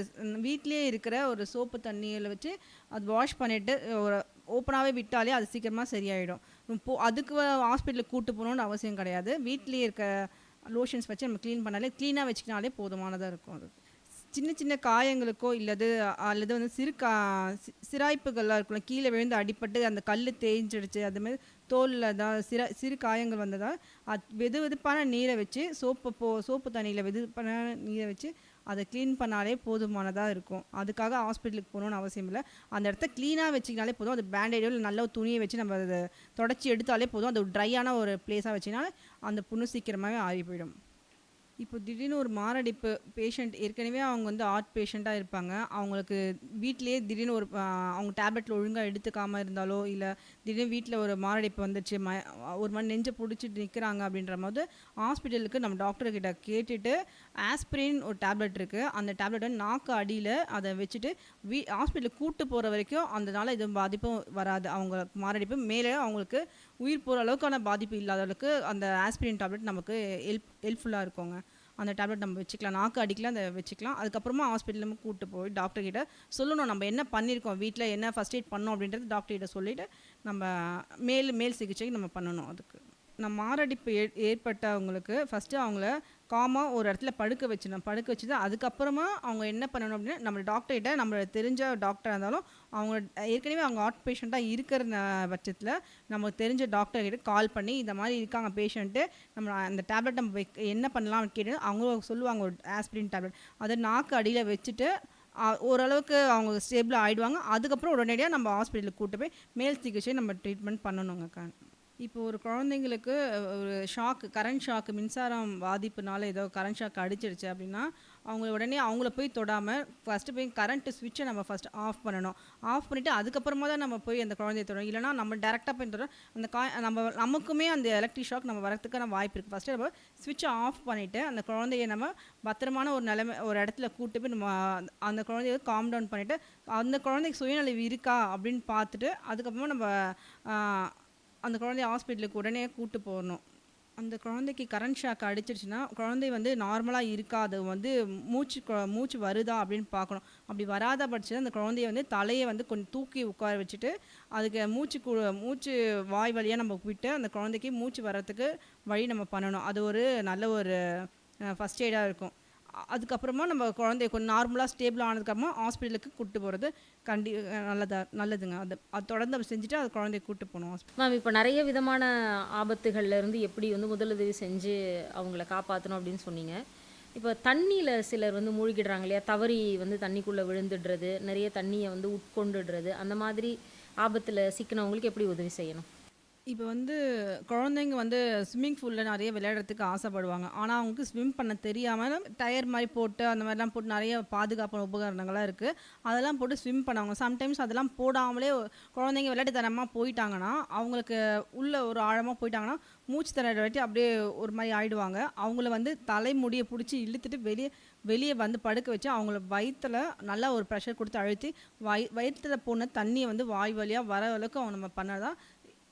வீட்லேயே இருக்கிற ஒரு சோப்பு தண்ணியில் வச்சு அது வாஷ் பண்ணிவிட்டு ஒரு ஓப்பனாகவே விட்டாலே அது சீக்கிரமாக சரியாயிடும். அதுக்கு ஹாஸ்பிட்டலுக்கு கூப்பிட்டு போகணுன்னு அவசியம் கிடையாது. வீட்லேயே இருக்க லோஷன்ஸ் வச்சு நம்ம க்ளீன் பண்ணாலே க்ளீனாக வச்சுக்கினாலே போதுமானதாக இருக்கும். அது சின்ன சின்ன காயங்களுக்கோ அல்லது வந்து சிராய்ப்புகள்லாம் இருக்குல்ல, கீழே விழுந்து அடிப்பட்டு அந்த கல் தேய்ஞ்சிடுச்சு அதுமாதிரி தோலில் தான் சிறு காயங்கள் வந்ததால் வெது வெதுப்பான நீரை வச்சு சோப்பு தண்ணியில் வெதுப்பான நீரை வச்சு அதை க்ளீன் பண்ணாலே போதுமானதாக இருக்கும். அதுக்காக ஹாஸ்பிட்டலுக்கு போகணுன்னு அவசியம் இல்லை. அந்த இடத்த க்ளீனாக வச்சிக்கினாலே போதும். அது பேண்டேடோ இல்லை நல்ல ஒரு துணியை வச்சு நம்ம அதை தொடச்சி எடுத்தாலே போதும். அது ட்ரையான ஒரு பிளேஸாக வச்சினாலே அந்த புண்ணு சீக்கிரமாகவே ஆறி போயிடும். இப்போ திடீர்னு ஒரு மாரடைப்பு பேஷண்ட் ஏற்கனவே அவங்க வந்து ஹார்ட் பேஷண்ட்டாக இருப்பாங்க. அவங்களுக்கு வீட்டிலேயே திடீர்னு அவங்க டேப்லெட்டில் ஒழுங்காக எடுத்துக்காமல் இருந்தாலோ இல்லை திடீர்னு வீட்டில் ஒரு மாரடைப்பு வந்துச்சு ஒரு மாதிரி நெஞ்சை பிடிச்சிட்டு நிற்கிறாங்க அப்படின்ற போது ஹாஸ்பிட்டலுக்கு நம்ம டாக்டர்கிட்ட கேட்டுட்டு ஆஸ்பிரின் ஒரு டேப்லெட் இருக்குது, அந்த டேப்லெட்டை நாக்கு அடியில் அதை வச்சுட்டு ஹாஸ்பிட்டலுக்கு கூப்பிட்டு போகிற வரைக்கும் அதனால எதுவும் பாதிப்பும் வராது. அவங்க மாரடைப்பு மேலே அவங்களுக்கு உயிர் போகிற அளவுக்கான பாதிப்பு இல்லாத அளவுக்கு அந்த ஆஸ்பிரின் டேப்லெட் நமக்கு ஹெல்ப்ஃபுல்லாக இருக்குங்க. அந்த டேப்லெட் நம்ம வச்சுக்கலாம், நாக்கு அடிக்கலாம், அதை வச்சுக்கலாம். அதுக்கப்புறமா ஹாஸ்பிட்டலுக்கு கூப்பிட்டு போய் டாக்டர்கிட்ட சொல்லணும் நம்ம என்ன பண்ணியிருக்கோம், வீட்டில் என்ன ஃபஸ்ட் எய்ட் பண்ணோம் அப்படின்றது டாக்டர்கிட்ட சொல்லிவிட்டு நம்ம மேல் சிகிச்சைக்கு நம்ம பண்ணணும். அதுக்கு நம்ம மாரடைப்பு ஏற்பட்டவங்களுக்கு ஃபஸ்ட்டு அவங்கள காமாக ஒரு இடத்துல படுக்க வச்சுட்டு அதுக்கப்புறமா அவங்க என்ன பண்ணணும் அப்படின்னா நம்ம டாக்டர்கிட்ட நம்ம தெரிஞ்ச டாக்டராக இருந்தாலும் அவங்க ஏற்கனவே அவங்க ஹார்ட் பேஷண்ட்டாக இருக்கிற பட்சத்தில் நம்ம தெரிஞ்ச டாக்டர்கிட்ட கால் பண்ணி இந்த மாதிரி இருக்காங்க பேஷண்ட்டு, நம்ம அந்த டேப்லெட் நம்ம என்ன பண்ணலாம்னு கேட்டு அவங்க சொல்லுவாங்க ஒரு ஆஸ்பிரின் டேப்லெட் அதை நாக்கு அடியில் வச்சுட்டு ஓரளவுக்கு அவங்க ஸ்டேபிளாக ஆகிடுவாங்க. அதுக்கப்புறம் உடனடியாக நம்ம ஹாஸ்பிட்டலுக்கு கூப்பிட்டு போய் மேல் சிகிச்சை நம்ம ட்ரீட்மெண்ட் பண்ணணுங்க. இப்போ ஒரு குழந்தைங்களுக்கு ஒரு கரண்ட் ஷாக்கு மின்சாரம் பாதிப்புனால ஏதோ கரண்ட் ஷாக் அடிச்சிடுச்சு அப்படின்னா அவங்க உடனே அவங்கள போய் தொடாமல் ஃபஸ்ட்டு போய் கரண்ட்டு ஸ்விட்சை நம்ம ஃபஸ்ட்டு ஆஃப் பண்ணணும். ஆஃப் பண்ணிவிட்டு அதுக்கப்புறமா தான் நம்ம போய் அந்த குழந்தைய தொடரும். இல்லைனா நம்ம டேரெக்டாக போய் தொடரும் அந்த நமக்குமே அந்த எலக்ட்ரிக் ஷாக் நம்ம வரத்துக்கான வாய்ப்பு இருக்குது. ஃபஸ்ட்டு நம்ம ஸ்விட்சை ஆஃப் பண்ணிவிட்டு அந்த குழந்தைய நம்ம பத்திரமான ஒரு இடத்துல கூட்டு போய் நம்ம அந்த குழந்தைய காம் டவுன் பண்ணிவிட்டு அந்த குழந்தைக்கு சுயநலிவு இருக்கா அப்படின்னு பார்த்துட்டு அதுக்கப்புறமா நம்ம அந்த குழந்தைய ஹாஸ்பிட்டலுக்கு உடனே கூட்டு போகணும். அந்த குழந்தைக்கு கரண்ட் ஷாக் அடிச்சிருச்சுன்னா குழந்தை வந்து நார்மலாக இருக்கா, அது வந்து மூச்சு வருதா அப்படின்னு பார்க்கணும். அப்படி வராத பட்சத்தில் அந்த குழந்தைய வந்து தலையை வந்து கொஞ்சம் தூக்கி உட்கார வச்சுட்டு அதுக்கு மூச்சு வாய் வழியாக நம்ம விட்டு அந்த குழந்தைக்கு மூச்சு வர்றதுக்கு வழி நம்ம பண்ணணும். அது ஒரு நல்ல ஒரு ஃபஸ்ட் எய்டாக இருக்கும். அதுக்கப்புறமா நம்ம குழந்தைய கொஞ்சம் நார்மலாக ஸ்டேபிள் ஆனதுக்கப்புறமா ஹாஸ்பிட்டலுக்கு கூப்பிட்டு போகிறது நல்லதுங்க. அது தொடர்ந்து செஞ்சுட்டு அது குழந்தைய கூப்பிட்டு போகணும். மேம், இப்போ நிறைய விதமான ஆபத்துகள்லேருந்து எப்படி வந்து முதலுதவி செஞ்சு அவங்கள காப்பாற்றணும் அப்படின்னு சொன்னீங்க. இப்போ தண்ணியில் சிலர் வந்து மூழ்கிடுறாங்க இல்லையா, தவறி வந்து தண்ணிக்குள்ளே விழுந்துடுறது, நிறைய தண்ணியை வந்து உட்கொண்டுடுறது, அந்த மாதிரி ஆபத்தில் சிக்கினவங்களுக்கு எப்படி உதவி செய்யணும்? இப்போ வந்து குழந்தைங்க வந்து ஸ்விம்மிங் பூலில் நிறைய விளையாடுறதுக்கு ஆசைப்படுவாங்க. ஆனால் அவங்களுக்கு ஸ்விம் பண்ண தெரியாமல் டயர் மாதிரி போட்டு அந்த மாதிரிலாம் போட்டு நிறைய பாதுகாப்பான உபகரணங்கள்லாம் இருக்குது. அதெல்லாம் போட்டு ஸ்விம் பண்ணுவாங்க. சம்டைம்ஸ் அதெல்லாம் போடாமலே குழந்தைங்க விளையாட்டுத்தனமாக போயிட்டாங்கன்னா அவங்களுக்கு உள்ளே ஒரு ஆழமாக போயிட்டாங்கன்னா மூச்சு திணறி அப்படியே ஒரு மாதிரி ஆயிடுவாங்க. அவங்கள வந்து தலைமுடியை பிடிச்சி இழுத்துட்டு வெளியே வந்து படுக்க வச்சு அவங்கள வயிற்றில் நல்லா ஒரு ப்ரெஷர் கொடுத்து அழுத்தி வயிற்றில் போன தண்ணியை வந்து வாய் வழியாக வர அளவுக்கு அவங்க நம்ம பண்ணாதான்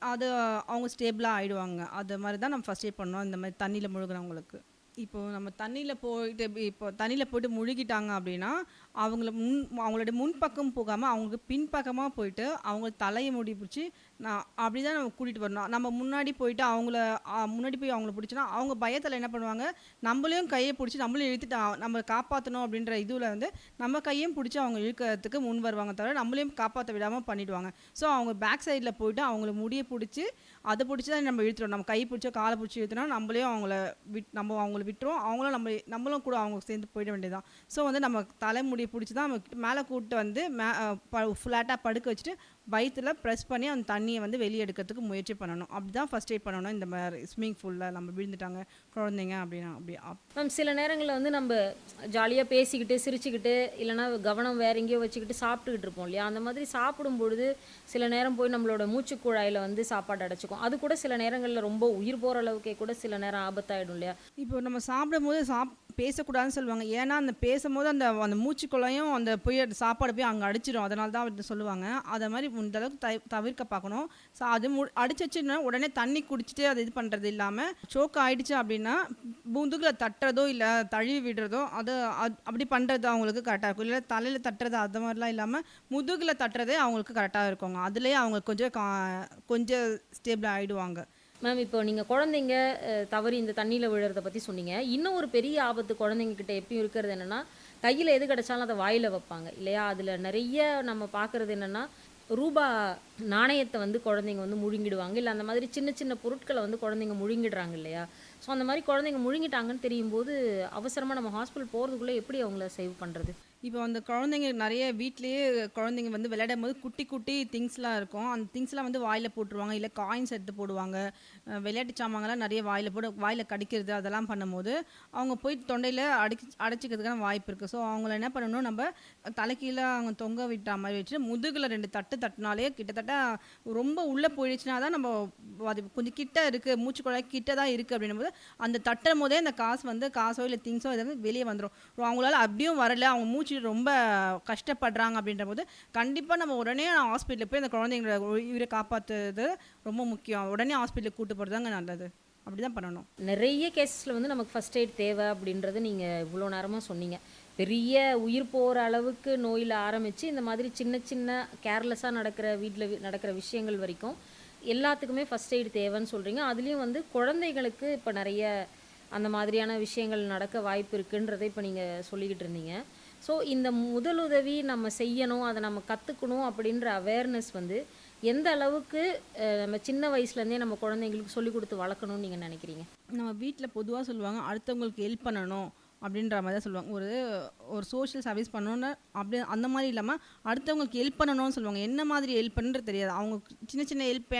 அது அவங்க ஸ்டேபிளாக ஆகிடுவாங்க. அது மாதிரி தான் நம்ம ஃபஸ்ட் எய்ட் பண்ணோம் இந்த மாதிரி தண்ணியில் முழுகிறவங்களுக்கு. இப்போது நம்ம தண்ணியில் போயிட்டு முழுகிட்டாங்க அப்படின்னா அவங்களோட முன்பக்கம் போகாமல் அவங்களுக்கு பின்பக்கமாக போயிட்டு அவங்க தலையை முடி பிடிச்சி அப்படி தான் நம்ம கூட்டிகிட்டு வரணும். நம்ம முன்னாடி போய் அவங்கள பிடிச்சோன்னா அவங்க பயத்தில் என்ன பண்ணுவாங்க, நம்மளையும் கையை பிடிச்சி நம்மளையும் இழுத்துட்டு நம்ம காப்பாற்றணும் அப்படின்ற இதில் வந்து நம்ம கையும் பிடிச்சி அவங்க இழுக்கிறதுக்கு முன் வருவாங்க, தவிர நம்மளையும் காப்பாற்ற விடாமல் பண்ணிவிடுவாங்க. ஸோ அவங்க பேக் சைடில் போயிட்டு அவங்கள முடியை பிடிச்சி அதை பிடிச்சி தான் நம்ம இழுத்துறோம். நம்ம கை பிடிச்சோ காலை பிடிச்சி இழுத்துனா நம்மளையும் அவங்கள விட்டுரும், நம்மளும் கூட அவங்க சேர்ந்து போயிட வேண்டியதான். ஸோ வந்து நம்ம தலைமுடியை பிடிச்சி தான் நம்ம மேலே கூப்பிட்டு வந்து ஃப்ளாட்டாக படுக்க வச்சுட்டு வயிற்றில் ப்ரெஸ் பண்ணி அந்த தண்ணியை வந்து வெளியே எடுக்கிறதுக்கு முயற்சி பண்ணணும். அப்படி தான் ஃபஸ்ட் எய்ட் பண்ணணும். இந்த மாதிரி ஸ்விம்மிங் பூலில் நம்ம விழுந்துட்டாங்க குழந்தைங்க அப்படின்னா மேம், சில நேரங்களில் வந்து நம்ம ஜாலியாக பேசிக்கிட்டு சிரிச்சுக்கிட்டு இல்லைனா கவனம் வேற எங்கேயோ வச்சுக்கிட்டு சாப்பிட்டுக்கிட்டு இருப்போம் இல்லையா, அந்த மாதிரி சாப்பிடும் பொழுது சில நேரம் போய் நம்மளோட மூச்சுக்குழாயில் வந்து சாப்பாடு அடைச்சிக்கும். அது கூட சில நேரங்களில் ரொம்ப உயிர் போகிற அளவுக்கே கூட சில நேரம் ஆபத்தாயிடும் இல்லையா? இப்போ நம்ம சாப்பிடும் போது பேசக்கூடாதுன்னு சொல்லுவாங்க. ஏன்னா அந்த பேசும்போது அந்த மூச்சுக்குள்ளையும் அந்த சாப்பாடு போய் அங்கே அடிச்சிடும். அதனால தான் சொல்லுவாங்க. அதை மாதிரி இந்த அளவுக்கு தவிர்க்க பார்க்கணும். ஸோ அது அடிச்சிச்சுன்னா உடனே தண்ணி குடிச்சிட்டு அது இது பண்ணுறது இல்லாமல் சோக் ஆயிடுச்சு அப்படின்னா முதுகில் தட்டுறதோ இல்லை தழுவி விடுறதோ அப்படி பண்ணுறது அவங்களுக்கு கரெக்டாக இருக்கும். இல்லை தலையில் தட்டுறது அது மாதிரிலாம் இல்லாமல் முதுகில் தட்டுறதே அவங்களுக்கு கரெக்டாக இருக்குங்க. அதுலேயே அவங்க கொஞ்சம் ஸ்டேபிளாக ஆகிடுவாங்க. மேம், இப்போ நீங்கள் குழந்தைங்க தவறி இந்த தண்ணியில் விழுறதை பற்றி சொன்னீங்க. இன்னும் ஒரு பெரிய ஆபத்து குழந்தைங்கக்கிட்ட எப்பயும் இருக்கிறது என்னென்னா, கையில் எது கிடச்சாலும் அதை வாயில் வைப்பாங்க இல்லையா. அதில் நிறைய நம்ம பார்க்குறது என்னென்னா, ரூபா நாணயத்தை வந்து குழந்தைங்க வந்து முழுங்கிடுவாங்க, இல்லை அந்த மாதிரி சின்ன சின்ன பொருட்களை வந்து குழந்தைங்க முழுங்கிடுறாங்க இல்லையா. ஸோ அந்த மாதிரி குழந்தைங்க முழுங்கிட்டாங்கன்னு தெரியும் போது அவசரமாக நம்ம ஹாஸ்பிட்டல் போகிறதுக்குள்ளே எப்படி அவங்கள சேவ் பண்ணுறது? இப்போ அந்த குழந்தைங்க நிறைய வீட்லேயே குழந்தைங்க வந்து விளையாடும் போது குட்டி குட்டி திங்ஸ்லாம் இருக்கும். அந்த திங்ஸ்லாம் வந்து வாயில் போட்டுருவாங்க, இல்லை காயின்ஸ் எடுத்து போடுவாங்க. விளையாட்டு சாமான்லாம் நிறைய வாயில் கடிக்கிறது அதெல்லாம் பண்ணும்போது அவங்க போய் தொண்டையில் அடைச்சிக்கிறதுக்கான வாய்ப்பு இருக்குது. ஸோ அவங்கள என்ன பண்ணணும், நம்ம தலைக்கீழே அவங்க தொங்க விட்டா மாதிரி வச்சுட்டு முதுகில் 2 தட்டுனாலே கிட்டத்தட்ட ரொம்ப உள்ளே போயிடுச்சுன்னா தான் நம்ம அது கொஞ்சம் கிட்ட இருக்குது, மூச்சுக்குழாய் கிட்ட தான் இருக்குது அப்படின்னும் போது அந்த தட்டும் போதே அந்த காசோ இல்லை திங்ஸோ எதாவது வெளியே வந்துடும். அவங்களால அப்படியும் வரல, அவங்க மூச்சு ரொம்ப கஷ்டப்படுறாங்க அப்படின்ற போது கண்டிப்பாக நம்ம உடனே ஹாஸ்பிட்டலுக்கு போய் அந்த குழந்தைங்களோட உயிரை காப்பாற்றுறது ரொம்ப முக்கியம். உடனே ஹாஸ்பிட்டலுக்கு கூட்டு போகிறதாங்க நல்லது. அப்படி தான் பண்ணணும். நிறைய கேஸில் வந்து நமக்கு ஃபஸ்ட் எய்ட் தேவை அப்படின்றது நீங்கள் இவ்வளோ நேரமாக சொன்னீங்க. பெரிய உயிர் போகிற அளவுக்கு நோயில் ஆரம்பித்து இந்த மாதிரி சின்ன சின்ன கேர்லெஸ்ஸாக வீட்டில் நடக்கிற விஷயங்கள் வரைக்கும் எல்லாத்துக்குமே ஃபஸ்ட் எய்ட் தேவைன்னு சொல்கிறீங்க. அதுலேயும் வந்து குழந்தைகளுக்கு இப்போ நிறைய அந்த மாதிரியான விஷயங்கள் நடக்க வாய்ப்பு இருக்குன்றதை இப்போ நீங்கள் சொல்லிக்கிட்டு இருந்தீங்க. ஸோ இந்த முதலுதவி நம்ம செய்யணும், அதை நம்ம கற்றுக்கணும் அப்படின்ற அவேர்னஸ் வந்து எந்த அளவுக்கு நம்ம சின்ன வயசுலேருந்தே நம்ம குழந்தைங்களுக்கு சொல்லி கொடுத்து வளர்க்கணும்னு நீங்கள் நினைக்கிறீங்க? நம்ம வீட்டில் பொதுவாக சொல்லுவாங்க, அடுத்தவங்களுக்கு ஹெல்ப் பண்ணணும் அப்படின்ற மாதிரி தான் சொல்லுவாங்க. ஒரு சோஷியல் சர்வீஸ் பண்ணணுன்னு அப்படி அந்த மாதிரி இல்லாமல் அடுத்தவங்களுக்கு ஹெல்ப் பண்ணணும்னு சொல்லுவாங்க. என்ன மாதிரி ஹெல்ப் பண்ணுறது தெரியாது. அவங்க சின்ன சின்ன ஹெல்ப்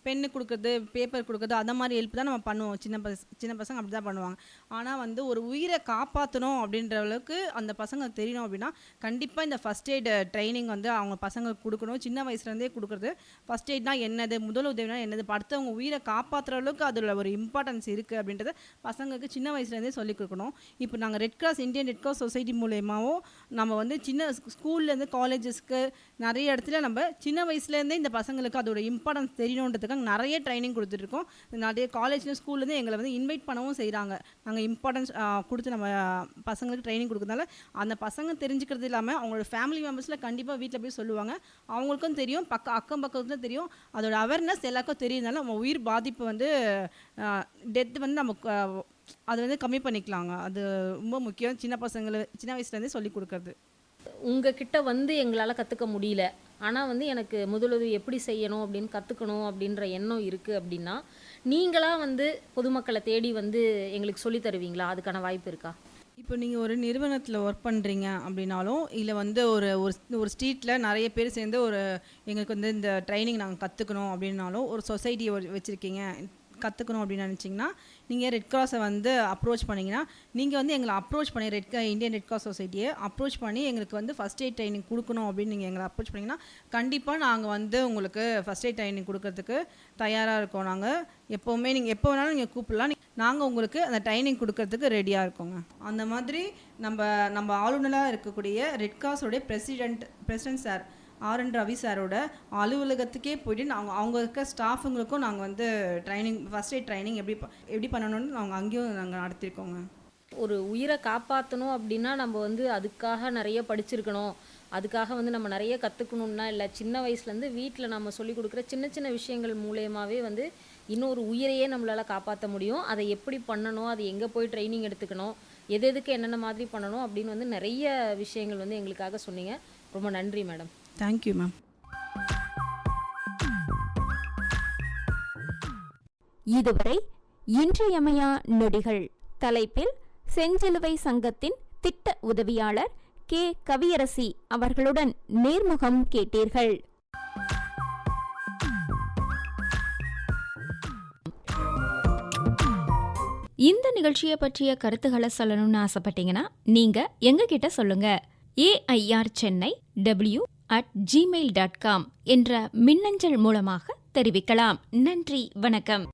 பென்னு கொடுக்குறது, பேப்பர் கொடுக்குறது, அந்த மாதிரி ஹெல்ப் தான் நம்ம பண்ணுவோம். சின்ன பசங்க அப்படி தான் பண்ணுவாங்க. ஆனால் வந்து ஒரு உயிரை காப்பாற்றணும் அப்படின்ற அளவுக்கு அந்த பசங்க தெரியணும் அப்படின்னா கண்டிப்பாக இந்த ஃபஸ்ட் எய்ட் ட்ரைனிங் வந்து அவங்க பசங்களுக்கு கொடுக்கணும். சின்ன வயசுலேருந்தே கொடுக்குறது. ஃபஸ்ட் எய்ட்னா என்னது, முதல் உதவினா என்னது, அடுத்தவங்க உயிரை காப்பாற்றுற அளவுக்கு அதில் ஒரு இம்பார்ட்டன்ஸ் இருக்குது அப்படின்றத பசங்களுக்கு சின்ன வயசுலேருந்தே சொல்லிக் கொடுக்கணும். இப்போ நாங்கள் இந்தியன் ரெட் கிராஸ் சொசைட்டி மூலயமாவும் நம்ம வந்து சின்ன ஸ்கூல்லேருந்து காலேஜஸ்க்கு நிறைய இடத்துல நம்ம சின்ன வயசுலேருந்தே இந்த பசங்களுக்கு அதோட இம்பார்ட்டன்ஸ் தெரியணுன்றதுக்காக நிறைய ட்ரைனிங் கொடுத்துட்ருக்கோம். நிறைய காலேஜ்லேயும் ஸ்கூல்லேருந்து எங்களை வந்து இன்வைட் பண்ணவும் செய்கிறாங்க. நாங்கள் இம்பார்ட்டன்ஸ் கொடுத்து நம்ம பசங்களுக்கு ட்ரைனிங் கொடுக்கறதுனால அந்த பசங்க தெரிஞ்சுக்கிறது இல்லாமல் அவங்களோட ஃபேமிலி மெம்பர்ஸில் கண்டிப்பாக வீட்டில் போய் சொல்லுவாங்க. அவங்களுக்கும் தெரியும், அக்கம் பக்கத்துக்கும் தெரியும். அதோட அவேர்னஸ் எல்லாருக்கும் தெரியுதுனால நம்ம உயிர் பாதிப்பு வந்து டெத் வந்து நமக்கு அது வந்து கம்மி பண்ணிக்கலாங்க. அது ரொம்ப முக்கியம். சின்ன வயசுலேருந்தே சொல்லி கொடுக்கறது. உங்ககிட்ட வந்து எங்களால் கற்றுக்க முடியல, ஆனால் வந்து எனக்கு முதலுதவி எப்படி செய்யணும் அப்படின்னு கற்றுக்கணும் அப்படின்ற எண்ணம் இருக்குது அப்படின்னா நீங்களாக வந்து பொதுமக்களை தேடி வந்து எங்களுக்கு சொல்லி தருவீங்களா? அதுக்கான வாய்ப்பு இருக்கா? இப்போ நீங்கள் ஒரு நிறுவனத்தில் ஒர்க் பண்ணுறீங்க அப்படின்னாலும், இல்லை வந்து ஒரு ஸ்ட்ரீட்டில் நிறைய பேர் சேர்ந்து எங்களுக்கு வந்து இந்த ட்ரைனிங் நாங்கள் கற்றுக்கணும் அப்படின்னாலும், ஒரு சொசைட்டி வச்சுருக்கீங்க, கற்றுக்கணும் அப்படின்னு நினச்சிங்கன்னா நீங்கள் ரெட் கிராஸை வந்து அப்ரோச் பண்ணிங்கன்னா, நீங்கள் வந்து எங்களை அப்ரோச் பண்ணி இந்தியன் ரெட் கிராஸ் சொசைட்டியை அப்ரோச் பண்ணி எங்களுக்கு வந்து ஃபஸ்ட் எய்ட் ட்ரைனிங் கொடுக்கணும் அப்படின்னு நீங்கள் எங்களை அப்ரோச் பண்ணிங்கன்னா கண்டிப்பாக நாங்கள் வந்து உங்களுக்கு ஃபஸ்ட் எய்ட் ட்ரைனிங் கொடுக்கறதுக்கு தயாராக இருக்கோம். நாங்கள் எப்போவுமே நீங்கள் எப்போ வேணாலும் நீங்கள் கூப்பிடலாம். நாங்கள் உங்களுக்கு அந்த ட்ரைனிங் கொடுக்கறதுக்கு ரெடியாக இருக்கோங்க. அந்த மாதிரி நம்ம ஆளுநராக இருக்கக்கூடிய ரெட் கிராஸோடைய பிரசிடென்ட் சார் ஆர்.என். ரவி சாரோட அலுவலகத்துக்கே போய்ட்டு அவங்க இருக்க ஸ்டாஃபுங்களுக்கும் நாங்கள் வந்து ஃபஸ்ட் எய்ட் ட்ரைனிங் எப்படி பண்ணணும்னு நாங்கள் அங்கேயும் நாங்கள் நடத்தியிருக்கோங்க. ஒரு உயிரை காப்பாற்றணும் அப்படின்னா நம்ம வந்து அதுக்காக நிறைய படிச்சிருக்கணும், அதுக்காக வந்து நம்ம நிறைய கற்றுக்கணுன்னா இல்லை. சின்ன வயசுலேருந்து வீட்டில் நம்ம சொல்லிக் கொடுக்குற சின்ன சின்ன விஷயங்கள் மூலயமாவே வந்து இன்னொரு உயிரையே நம்மளால் காப்பாற்ற முடியும். அதை எப்படி பண்ணணும், அது எங்கே போய் ட்ரைனிங் எடுத்துக்கணும், எதுக்கு என்னென்ன மாதிரி பண்ணணும் அப்படின்னு வந்து நிறைய விஷயங்கள் வந்து எங்களுக்காக சொன்னீங்க. ரொம்ப நன்றி மேடம். Thank you ma'am. இதுவரை இன்றியமையா நொடிகள் தலைப்பில் செஞ்சிலுவை சங்கத்தின் திட்ட உதவியாளர் கே. கவியரசி அவர்களுடன் நேர்முகம் கேட்டீர்கள். இந்த நிகழ்ச்சியை பற்றிய கருத்துக்களை சொல்லணும்னு ஆசைப்பட்டீங்கன்னா நீங்க எங்ககிட்ட சொல்லுங்க. AIRChennai@gmail.com என்ற மின்னஞ்சல் மூலமாக தெரிவிக்கலாம். நன்றி, வணக்கம்.